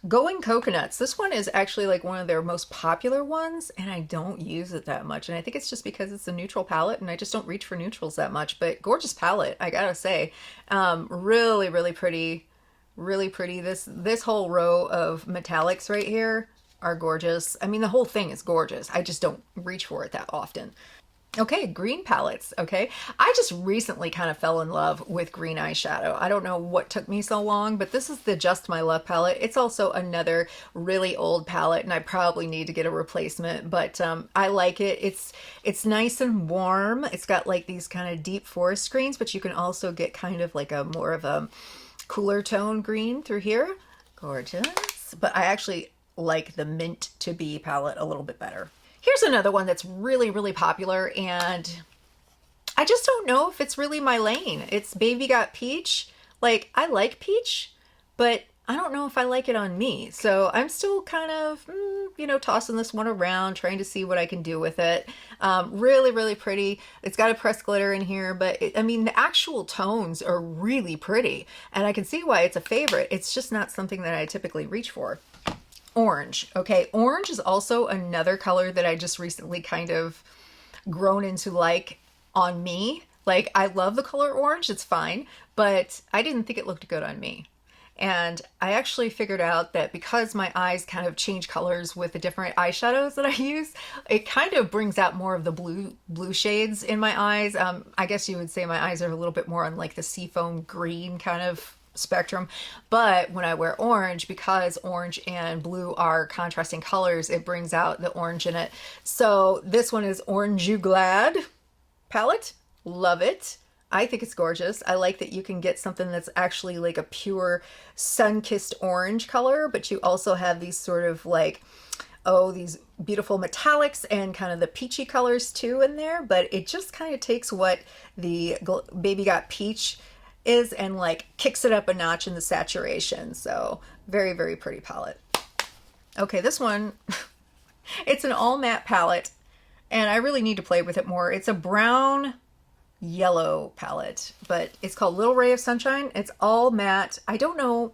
Going Coconuts. This one is actually like one of their most popular ones, and I don't use it that much. And I think it's just because it's a neutral palette, and I just don't reach for neutrals that much. But gorgeous palette, I gotta say. Really, really pretty. Really pretty. This whole row of metallics right here are gorgeous. I mean, the whole thing is gorgeous. I just don't reach for it that often. Okay, green palettes, okay? I just recently kind of fell in love with green eyeshadow. I don't know what took me so long, but this is the Just My Love palette. It's also another really old palette, and I probably need to get a replacement, but I like it. It's nice and warm. It's got like these kind of deep forest greens, but you can also get kind of like a more of a cooler tone green through here. Gorgeous. But I actually like the Mint to Be palette a little bit better. Here's another one that's really, really popular, and I just don't know if it's really my lane. It's Baby Got Peach. Like, I like peach, but I don't know if I like it on me. So I'm still kind of, you know, tossing this one around, trying to see what I can do with it. Really, really pretty. It's got a pressed glitter in here, but I mean, the actual tones are really pretty, and I can see why it's a favorite. It's just not something that I typically reach for. Orange. Okay, orange is also another color that I just recently kind of grown into like on me. Like, I love the color orange, it's fine, but I didn't think it looked good on me. And I actually figured out that because my eyes kind of change colors with the different eyeshadows that I use, it kind of brings out more of the blue shades in my eyes. I guess you would say my eyes are a little bit more on like the seafoam green kind of spectrum. But when I wear orange, because orange and blue are contrasting colors, it brings out the orange in it. So this one is Orange You Glad palette. Love it. I think it's gorgeous. I like that you can get something that's actually like a pure sun-kissed orange color, but you also have these sort of like, oh, these beautiful metallics and kind of the peachy colors too in there, but it just kind of takes what the Baby Got Peach is and like kicks it up a notch in the saturation. So very, very pretty palette. Okay, this one, it's an all matte palette and I really need to play with it more. It's a brown yellow palette, but it's called Little Ray of Sunshine. It's all matte. I don't know.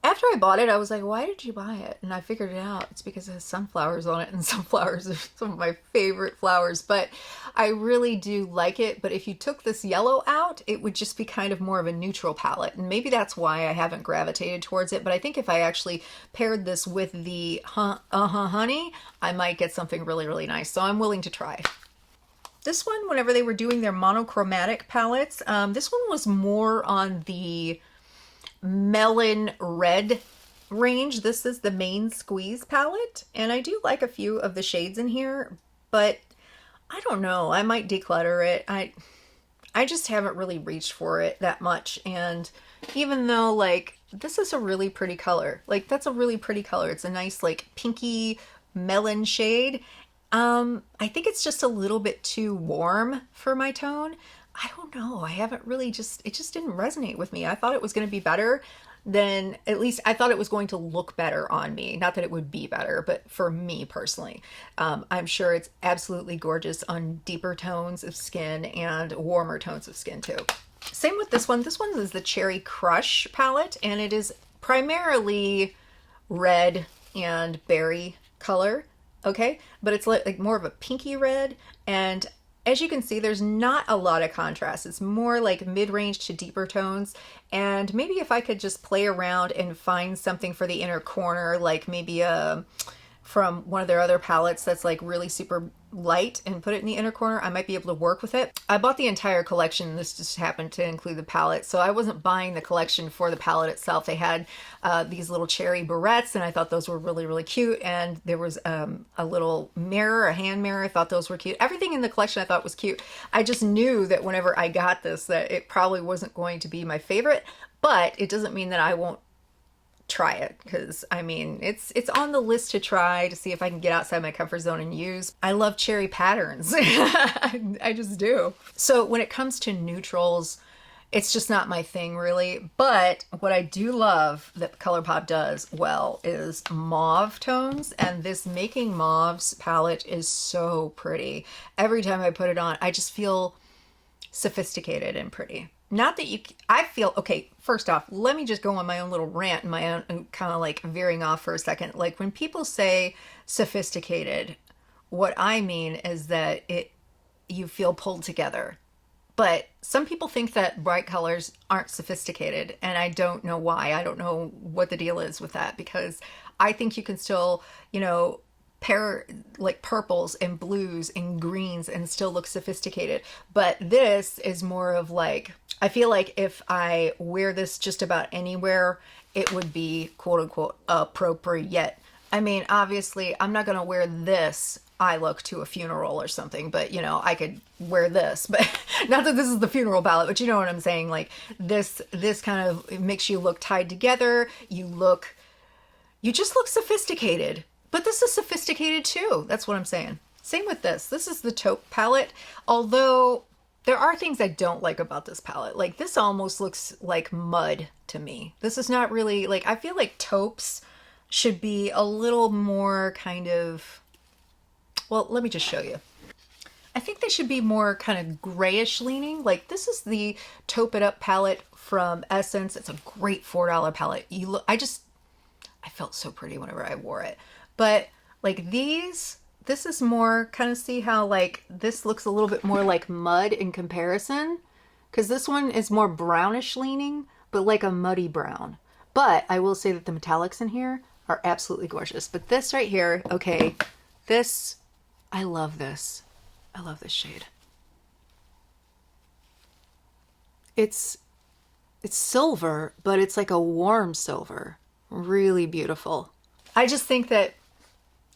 After I bought it, I was like, why did you buy it? And I figured it out. It's because it has sunflowers on it, and sunflowers are some of my favorite flowers, but I really do like it. But if you took this yellow out, it would just be kind of more of a neutral palette. And maybe that's why I haven't gravitated towards it. But I think if I actually paired this with the Honey, I might get something really, really nice. So I'm willing to try. This one, whenever they were doing their monochromatic palettes, this one was more on the melon red range. This is the Main Squeeze palette, and I do like a few of the shades in here, but I don't know. I might declutter it. I just haven't really reached for it that much, and even though like this is a really pretty color, like that's a really pretty color. It's a nice like pinky melon shade. I think it's just a little bit too warm for my tone. I don't know. I haven't really it just didn't resonate with me. I thought it was going to be better than, at least I thought it was going to look better on me. Not that it would be better, but for me personally, I'm sure it's absolutely gorgeous on deeper tones of skin and warmer tones of skin too. Same with this one. This one is the Cherry Crush palette, and it is primarily red and berry color. Okay, but it's like more of a pinky red, and as you can see, there's not a lot of contrast. It's more like mid-range to deeper tones, and maybe if I could just play around and find something for the inner corner, like maybe from one of their other palettes that's like really super light and put it in the inner corner, I might be able to work with it. I bought the entire collection. This just happened to include the palette, so I wasn't buying the collection for the palette itself. They had these little cherry barrettes, and I thought those were really, really cute, and there was a little mirror, a hand mirror. I thought those were cute. Everything in the collection I thought was cute. I just knew that whenever I got this, that it probably wasn't going to be my favorite, but it doesn't mean that I won't try it, because I mean it's on the list to try to see if I can get outside my comfort zone and use. I love cherry patterns. I just do. So when it comes to neutrals, it's just not my thing really, but what I do love that Colourpop does well is mauve tones, and this Making Mauves palette is so pretty. Every time I put it on, I just feel sophisticated and pretty. Not that I feel, okay, first off, let me just go on my own little rant and my own kind of like veering off for a second. Like when people say sophisticated, what I mean is that you feel pulled together. But some people think that bright colors aren't sophisticated, and I don't know why. I don't know what the deal is with that, because I think you can still, you know, pair like purples and blues and greens and still look sophisticated. But this is more of like, I feel like if I wear this just about anywhere, it would be quote unquote appropriate. I mean, obviously I'm not going to wear this eye look to a funeral or something, but you know, I could wear this, but not that this is the funeral palette, but you know what I'm saying? Like this kind of, it makes you look tied together. You just look sophisticated. But this is sophisticated too. That's what I'm saying. Same with this. This is the Taupe palette. Although there are things I don't like about this palette. Like this almost looks like mud to me. This is not really like, I feel like taupes should be a little more kind of, well, let me just show you. I think they should be more kind of grayish leaning. Like this is the Taupe It Up palette from Essence. It's a great $4 palette. I felt so pretty whenever I wore it. But like these this is more, kind of see how like this looks a little bit more like mud in comparison? Because this one is more brownish leaning, but like a muddy brown. But I will say that the metallics in here are absolutely gorgeous. But this right here, okay, this, I love this. I love this shade. It's silver, but it's like a warm silver. Really beautiful. I just think that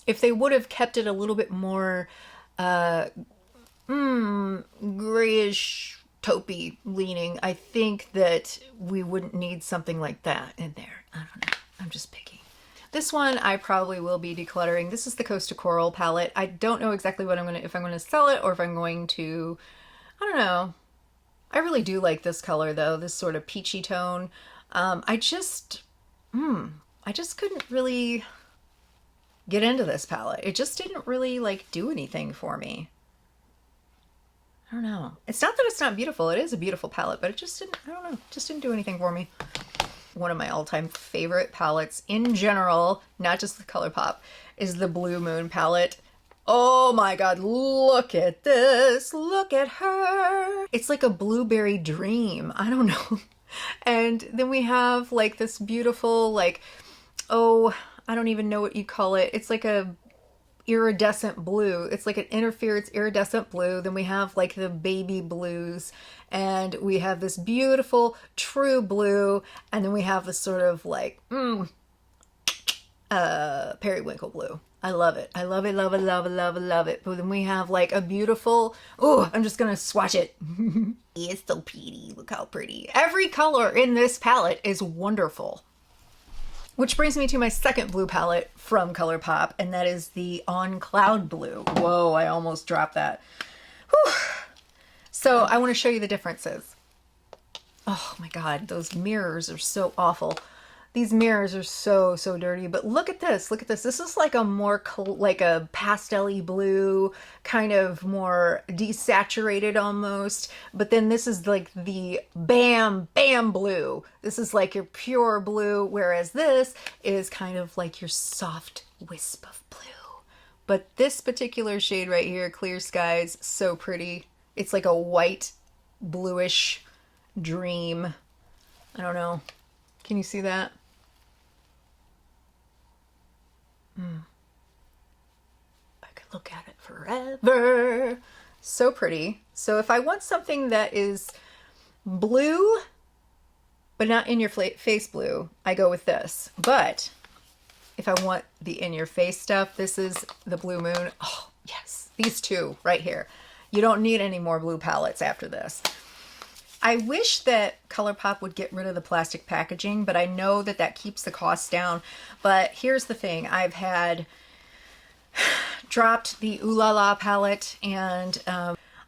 if they would have kept it a little bit more grayish taupey leaning, I think that we wouldn't need something like that in there. I don't know. I'm just picky. This one I probably will be decluttering. This is the Coast to Coral palette. I don't know exactly what if I'm gonna sell it or if I'm going to, I don't know. I really do like this color though, this sort of peachy tone. I just couldn't really get into this palette. It just didn't really like do anything for me. I don't know. It's not that it's not beautiful. It is a beautiful palette, but it just didn't, I don't know, just didn't do anything for me. One of my all-time favorite palettes in general, not just the Colourpop, is the Blue Moon palette. Oh my god, look at this. Look at her. It's like a blueberry dream. I don't know. And then we have like this beautiful, like, oh, I don't even know what you call it. It's like a iridescent blue. It's like an interference iridescent blue. Then we have like the baby blues, and we have this beautiful true blue, and then we have this sort of like periwinkle blue. I love it. I love it, love it, love it, love it, love it. But then we have like a beautiful, oh, I'm just gonna swatch it. It's so pretty. Look how pretty. Every color in this palette is wonderful. Which brings me to my second blue palette from Colourpop, and that is the On Cloud Blue. Whoa, I almost dropped that. Whew. So I want to show you the differences. Oh my god, those mirrors are so awful. These mirrors are so dirty, but look at this, look at this. This is like a more, like a pastel-y blue, kind of more desaturated almost, but then this is like the bam blue. This is like your pure blue, whereas this is kind of like your soft wisp of blue. But this particular shade right here, Clear Skies, so pretty. It's like a white, bluish dream. I don't know. Can you see that? I could look at it forever. So pretty. So if I want something that is blue, but not in your face blue, I go with this. But if I want the in your face stuff, this is the Blue Moon. Oh, yes. These two right here. You don't need any more blue palettes after this. I wish that Colourpop would get rid of the plastic packaging, but I know that that keeps the cost down. But here's the thing. I've had dropped the Ooh La La palette, and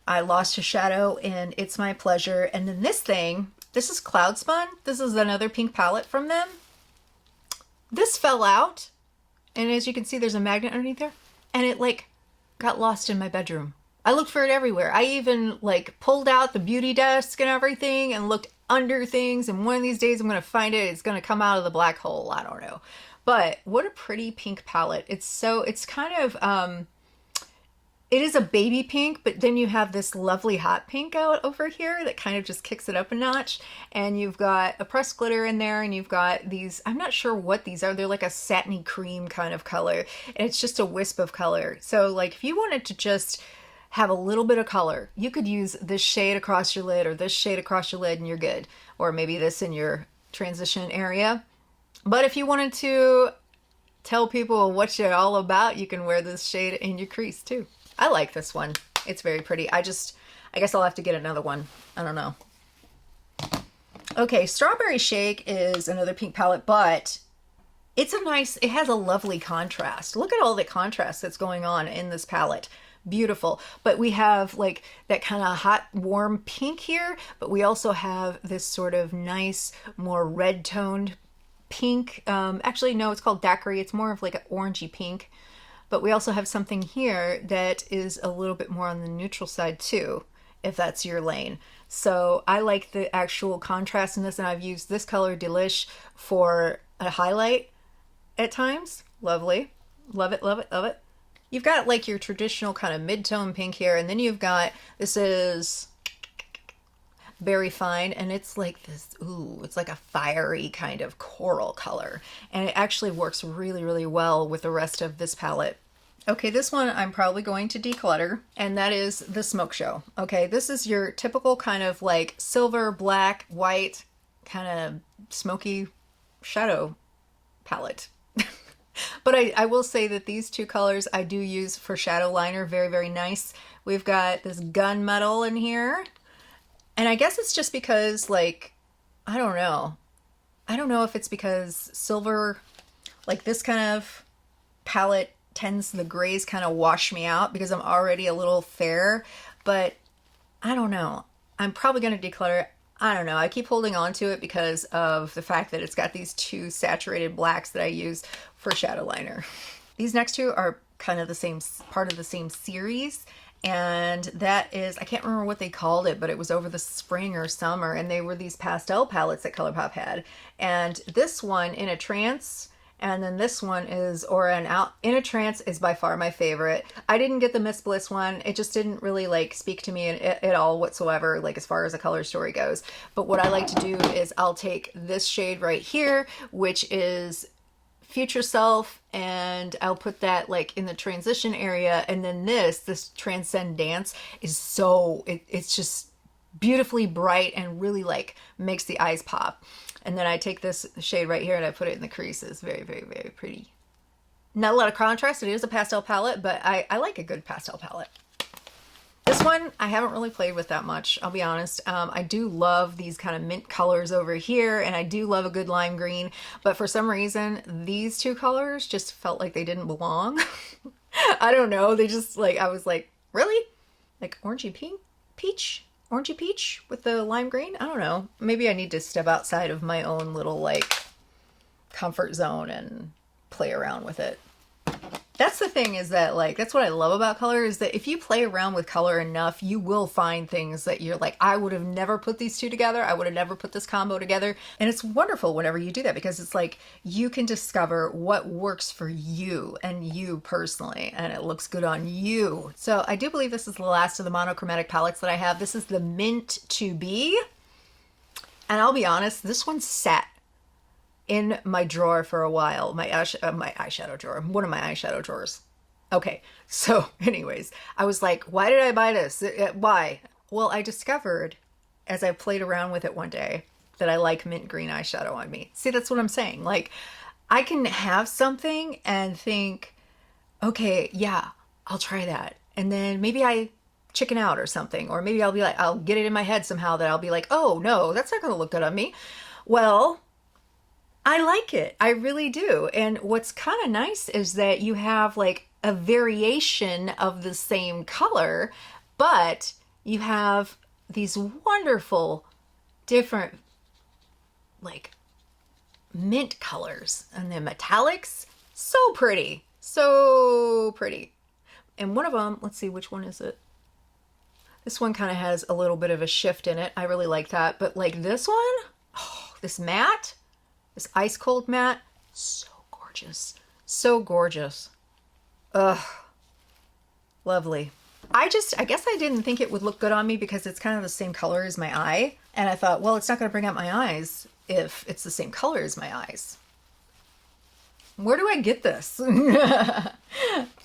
I lost a shadow in It's My Pleasure. And then this thing, this is Cloud Spun. This is another pink palette from them. This fell out, and as you can see, there's a magnet underneath there, and it like got lost in my bedroom. I looked for it everywhere. I even like pulled out the beauty desk and everything and looked under things, and one of these days I'm going to find it. It's going to come out of the black hole. I don't know. But what a pretty pink palette. It's kind of, it is a baby pink, but then you have this lovely hot pink out over here that kind of just kicks it up a notch. And you've got a pressed glitter in there, and you've got these, I'm not sure what these are. They're like a satiny cream kind of color, and it's just a wisp of color. So like if you wanted to just have a little bit of color, you could use this shade across your lid or this shade across your lid and you're good. Or maybe this in your transition area. But if you wanted to tell people what you're all about, you can wear this shade in your crease too. I like this one. It's very pretty. I guess I'll have to get another one. I don't know. Okay, Strawberry Shake is another pink palette, but it has a lovely contrast. Look at all the contrast that's going on in this palette. Beautiful. But we have like that kind of hot warm pink here, but we also have this sort of nice more red toned pink. Actually no, it's called daiquiri. It's more of like an orangey pink, but we also have something here that is a little bit more on the neutral side too, if that's your lane. So I like the actual contrast in this, and I've used this color Delish for a highlight at times. Lovely. Love it, love it, love it. You've got like your traditional kind of mid-tone pink here, and then you've got, this is Very Fine, and it's like this, ooh, it's like a fiery kind of coral color. And it actually works really, really well with the rest of this palette. Okay, this one I'm probably going to declutter, and that is the Smoke Show. Okay, this is your typical kind of like silver, black, white, kind of smoky shadow palette. But I will say that these two colors I do use for shadow liner. Very, very nice. We've got this gunmetal in here. And I guess it's just because, like, I don't know. I don't know if it's because silver, like this kind of palette tends, the grays kind of wash me out because I'm already a little fair. But I don't know. I'm probably going to declutter it. I don't know. I keep holding on to it because of the fact that it's got these two saturated blacks that I use for shadow liner. These next two are kind of the same, part of the same series. And that is, I can't remember what they called it, but it was over the spring or summer. And they were these pastel palettes that Colourpop had. And this one, In a Trance, and then this one is Aura and Out. In a Trance is by far my favorite. I didn't get the Miss Bliss one. It just didn't really like speak to me at all whatsoever, like as far as a color story goes. But what I like to do is I'll take this shade right here, which is Future Self, and I'll put that like in the transition area. And then this Transcend Dance is so, it's just beautifully bright and really like makes the eyes pop. And then I take this shade right here and I put it in the creases. Very, very, very pretty. Not a lot of contrast. It is a pastel palette, but I like a good pastel palette. This one I haven't really played with that much, I'll be honest. I do love these kind of mint colors over here, and I do love a good lime green, but for some reason these two colors just felt like they didn't belong. I don't know, they just like, I was like, really? Like orangey pink? Peach? Orangey peach with the lime green? I don't know. Maybe I need to step outside of my own little like comfort zone and play around with it. That's the thing, is that like, that's what I love about color, is that if you play around with color enough, you will find things that you're like, I would have never put these two together. I would have never put this combo together. And it's wonderful whenever you do that, because it's like you can discover what works for you and you personally, and it looks good on you. So I do believe this is the last of the monochromatic palettes that I have. This is the Mint to Be. And I'll be honest, this one sat in my drawer for a while, my eyeshadow drawer, one of my eyeshadow drawers. Okay, so anyways, I was like, why did I buy this? Why? Well, I discovered as I played around with it one day that I like mint green eyeshadow on me. See, that's what I'm saying. Like, I can have something and think, okay, yeah, I'll try that. And then maybe I chicken out or something, or maybe I'll be like, I'll get it in my head somehow that I'll be like, oh no, that's not gonna look good on me. Well, I like it. I really do. And what's kind of nice is that you have like a variation of the same color, but you have these wonderful different like mint colors, and the metallics, so pretty, so pretty. And one of them, let's see, which one is it? This one kind of has a little bit of a shift in it. I really like that. But like this one, oh, this matte, this ice cold matte, so gorgeous. So gorgeous. Ugh. Lovely. I guess I didn't think it would look good on me because it's kind of the same color as my eye. And I thought, well, it's not going to bring out my eyes if it's the same color as my eyes. Where do I get this?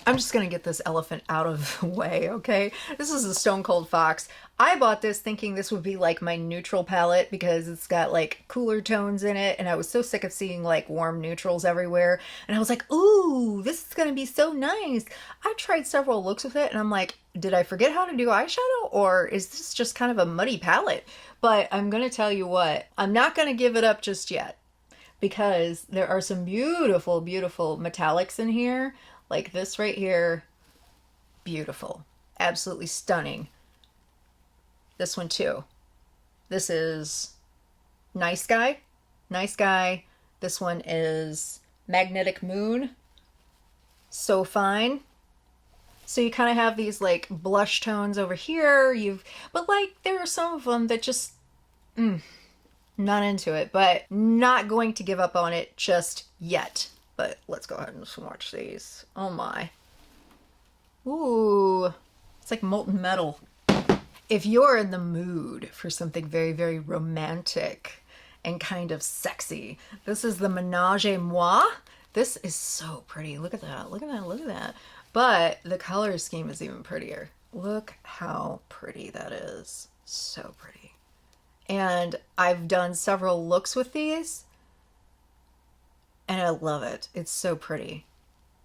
I'm just going to get this elephant out of the way, okay? This is a Stone Cold Fox. I bought this thinking this would be like my neutral palette because it's got like cooler tones in it, and I was so sick of seeing like warm neutrals everywhere. And I was like, ooh, this is going to be so nice. I tried several looks with it and I'm like, did I forget how to do eyeshadow, or is this just kind of a muddy palette? But I'm going to tell you what, I'm not going to give it up just yet, because there are some beautiful, beautiful metallics in here. Like this right here, beautiful, absolutely stunning. This one too. This is Nice Guy. Nice Guy. This one is Magnetic Moon. So fine. So you kind of have these like blush tones over here. But like there are some of them that just, not into it, but not going to give up on it just yet. But let's go ahead and swatch these. Oh my. Ooh, it's like molten metal. If you're in the mood for something very, very romantic and kind of sexy, this is the Menage a Moi. This is so pretty. Look at that. Look at that. Look at that. But the color scheme is even prettier. Look how pretty that is. So pretty. And I've done several looks with these, and I love it. It's so pretty.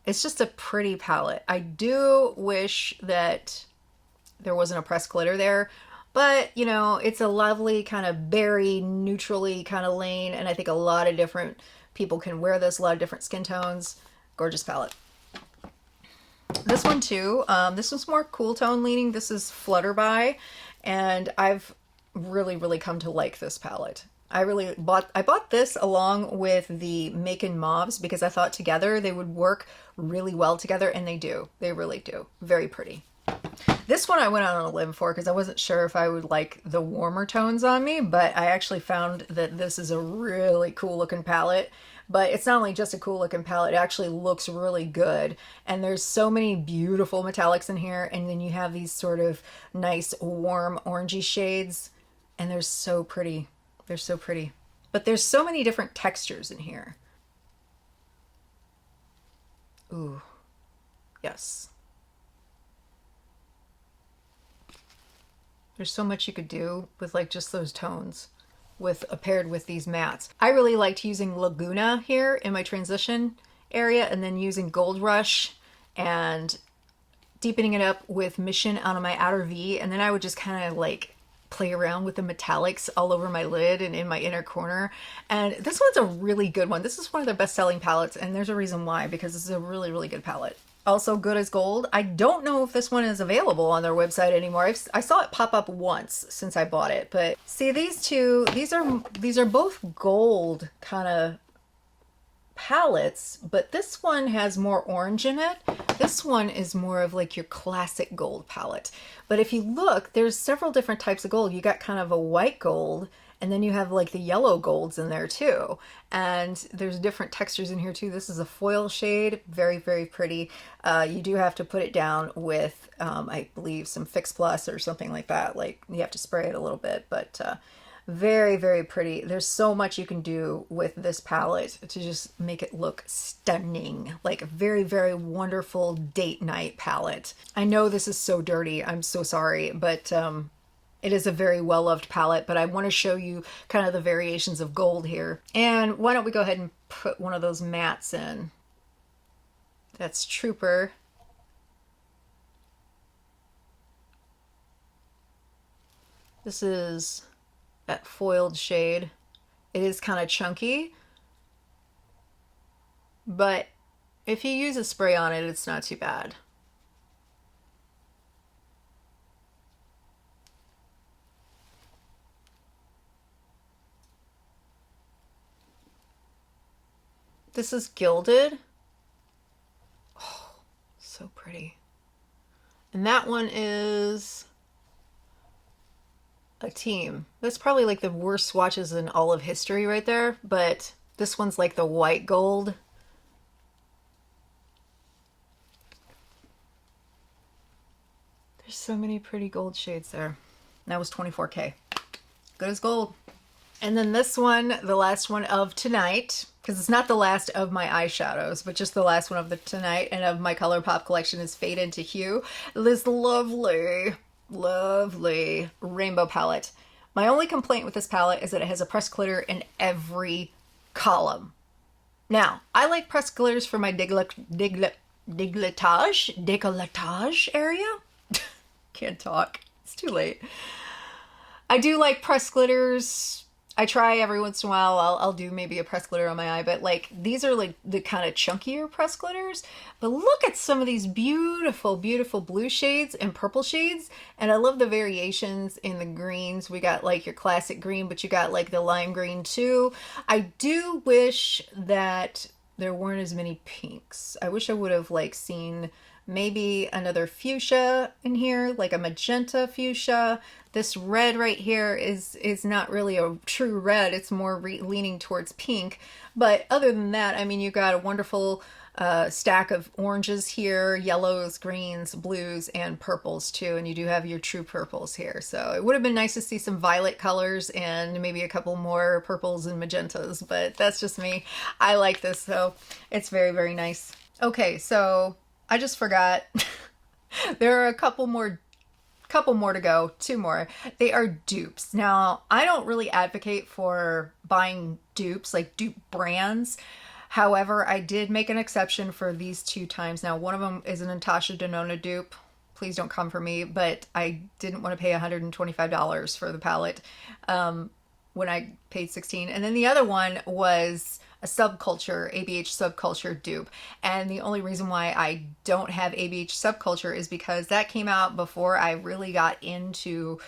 It's just a pretty palette. I do wish that there wasn't a pressed glitter there, but you know, it's a lovely kind of berry neutrally kind of lane, and I think a lot of different people can wear this, a lot of different skin tones. Gorgeous palette. This one too, this one's more cool tone leaning. This is Flutterby, and I've really come to like this palette. I bought this along with the Macon Mauves because I thought together they would work really well together, and they do. They really do. Very pretty. This one I went out on a limb for because I wasn't sure if I would like the warmer tones on me, but I actually found that this is a really cool looking palette. But it's not only just a cool looking palette, it actually looks really good. And there's so many beautiful metallics in here, and then you have these sort of nice warm orangey shades, and they're so pretty. They're so pretty. But there's so many different textures in here. Ooh, yes. There's so much you could do with like just those tones with paired with these mattes. I really liked using Laguna here in my transition area, and then using Gold Rush and deepening it up with Mission out of my outer V, and then I would just kind of like play around with the metallics all over my lid and in my inner corner. And this one's a really good one. This is one of their best-selling palettes, and there's a reason why, because this is a really good palette. Also good as gold. I don't know if this one is available on their website anymore. I saw it pop up once since I bought it, but see these two, these are both gold kind of palettes, but this one has more orange in it. This one is more of like your classic gold palette. But if you look, there's several different types of gold. You got kind of a white gold, and then you have like the yellow golds in there too. And there's different textures in here too. This is a foil shade, very pretty. You do have to put it down with, I believe, some Fix Plus or something like that. Like you have to spray it a little bit, but very pretty. There's so much you can do with this palette to just make it look stunning. Like a very wonderful date night palette. I know this is so dirty. I'm so sorry, but it is a very well-loved palette, but I want to show you kind of the variations of gold here. And why don't we go ahead and put one of those mattes in. That's Trooper. This is that foiled shade. It is kind of chunky, but if you use a spray on it, it's not too bad. This is Gilded. Oh, so pretty. And that one is a Team. That's probably like the worst swatches in all of history right there, but this one's like the white gold. There's so many pretty gold shades there. That was 24K. Good as gold. And then this one, the last one of tonight, because it's not the last of my eyeshadows, but just the last one of the tonight and of my Colourpop collection, is Fade Into Hue. This lovely rainbow palette. My only complaint with this palette is that it has a pressed glitter in every column. Now, I like pressed glitters for my décolletage area. Can't talk. It's too late. I do like pressed glitters. I try every once in a while. I'll do maybe a pressed glitter on my eye, but like these are like the kind of chunkier pressed glitters. But look at some of these beautiful blue shades and purple shades, and I love the variations in the greens. We got like your classic green, but you got like the lime green too. I do wish that there weren't as many pinks. I wish I would have like seen maybe another fuchsia in here, like a magenta fuchsia. This red right here is not really a true red. It's more leaning towards pink. But other than that, I mean, you got a wonderful stack of oranges here, yellows, greens, blues, and purples too. And you do have your true purples here. So it would have been nice to see some violet colors and maybe a couple more purples and magentas, but that's just me. I like this, so it's very, very nice. Okay, so I just forgot. There are a couple more to go, 2 more. They are dupes. Now, I don't really advocate for buying dupes, like dupe brands. However, I did make an exception for these 2 times. Now, one of them is a Natasha Denona dupe. Please don't come for me, but I didn't want to pay $125 for the palette when I paid $16. And then the other one was a Subculture, ABH Subculture dupe. And the only reason why I don't have ABH Subculture is because that came out before I really got into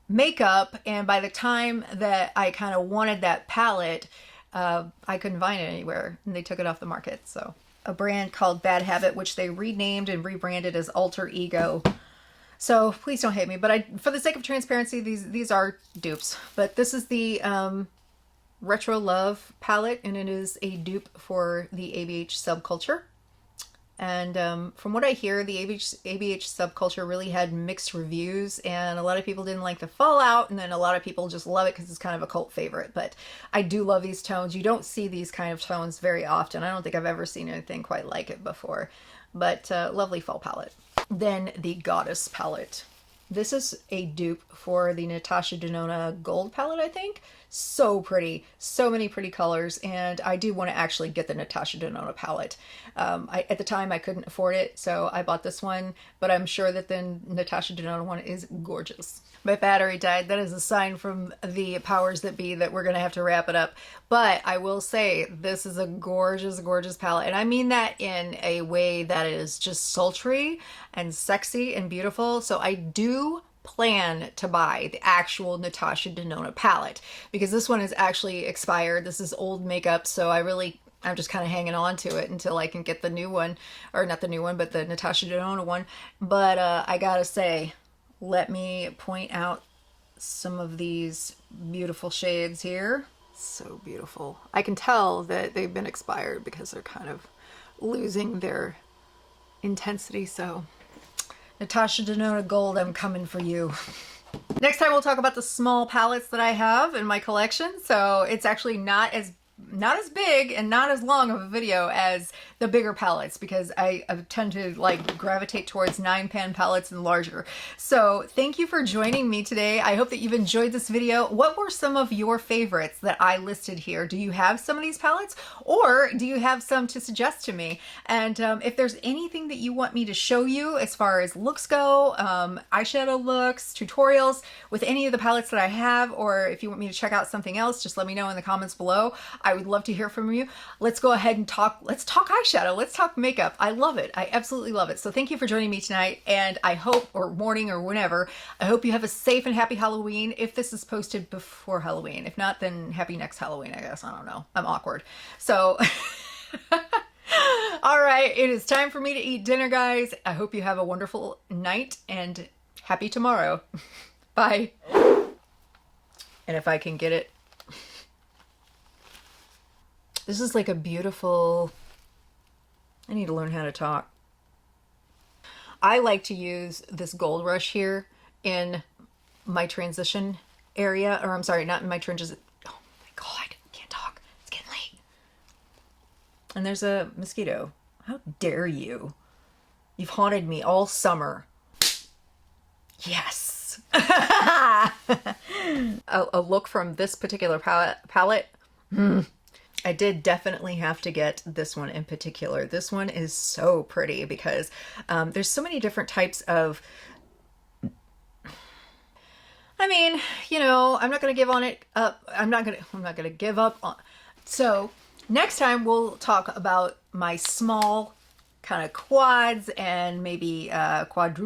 makeup. And by the time that I kind of wanted that palette, I couldn't find it anywhere and they took it off the market. So a brand called Bad Habit, which they renamed and rebranded as Alter Ego. So please don't hate me, but for the sake of transparency, these are dupes. But this is the Retro Love palette, and it is a dupe for the ABH Subculture. And from what I hear, the ABH Subculture really had mixed reviews, and a lot of people didn't like the fallout, and then a lot of people just love it because it's kind of a cult favorite. But I do love these tones. You don't see these kind of tones very often. I don't think I've ever seen anything quite like it before. But lovely fall palette. Then the Goddess palette. This is a dupe for the Natasha Denona Gold palette, I think. So pretty, so many pretty colors, and I do want to actually get the Natasha Denona palette. At the time I couldn't afford it, so I bought this one, but I'm sure that the Natasha Denona one is gorgeous. My battery died. That is a sign from the powers that be that we're going to have to wrap it up. But I will say this is a gorgeous, gorgeous palette, and I mean that in a way that is just sultry and sexy and beautiful. So I do plan to buy the actual Natasha Denona palette because this one is actually expired. This is old makeup, so I'm just kind of hanging on to it until I can get the new one, or not the new one, but the Natasha Denona one. But I gotta say, let me point out some of these beautiful shades here. So beautiful. I can tell that they've been expired because they're kind of losing their intensity. So Natasha Denona Gold, I'm coming for you. Next time we'll talk about the small palettes that I have in my collection. So it's actually not as big and not as long of a video as the bigger palettes because I tend to like gravitate towards 9-pan palettes and larger. So thank you for joining me today. I hope that you've enjoyed this video. What were some of your favorites that I listed here? Do you have some of these palettes, or do you have some to suggest to me? And if there's anything that you want me to show you as far as looks go, eyeshadow looks, tutorials with any of the palettes that I have, or if you want me to check out something else, just let me know in the comments below. I would love to hear from you. Let's go ahead and let's talk eyeshadow. Let's talk makeup. I love it. I absolutely love it. So thank you for joining me tonight, and I hope, or morning or whenever, I hope you have a safe and happy Halloween if this is posted before Halloween. If not, then happy next Halloween, I guess. I don't know. I'm awkward. So all right, it is time for me to eat dinner, guys. I hope you have a wonderful night and happy tomorrow. Bye. And if I can get it, this is like a beautiful, I need to learn how to talk. I like to use this Gold Rush here in my transition area, or I'm sorry, not in my transition. Oh my God, can't talk. It's getting late. And there's a mosquito. How dare you? You've haunted me all summer. Yes. A look from this particular palette. I did definitely have to get this one in particular. This one is so pretty because there's so many different types of, I mean, you know, I'm not going to give on it up. I'm not going to give up on. So next time we'll talk about my small kind of quads and maybe quads.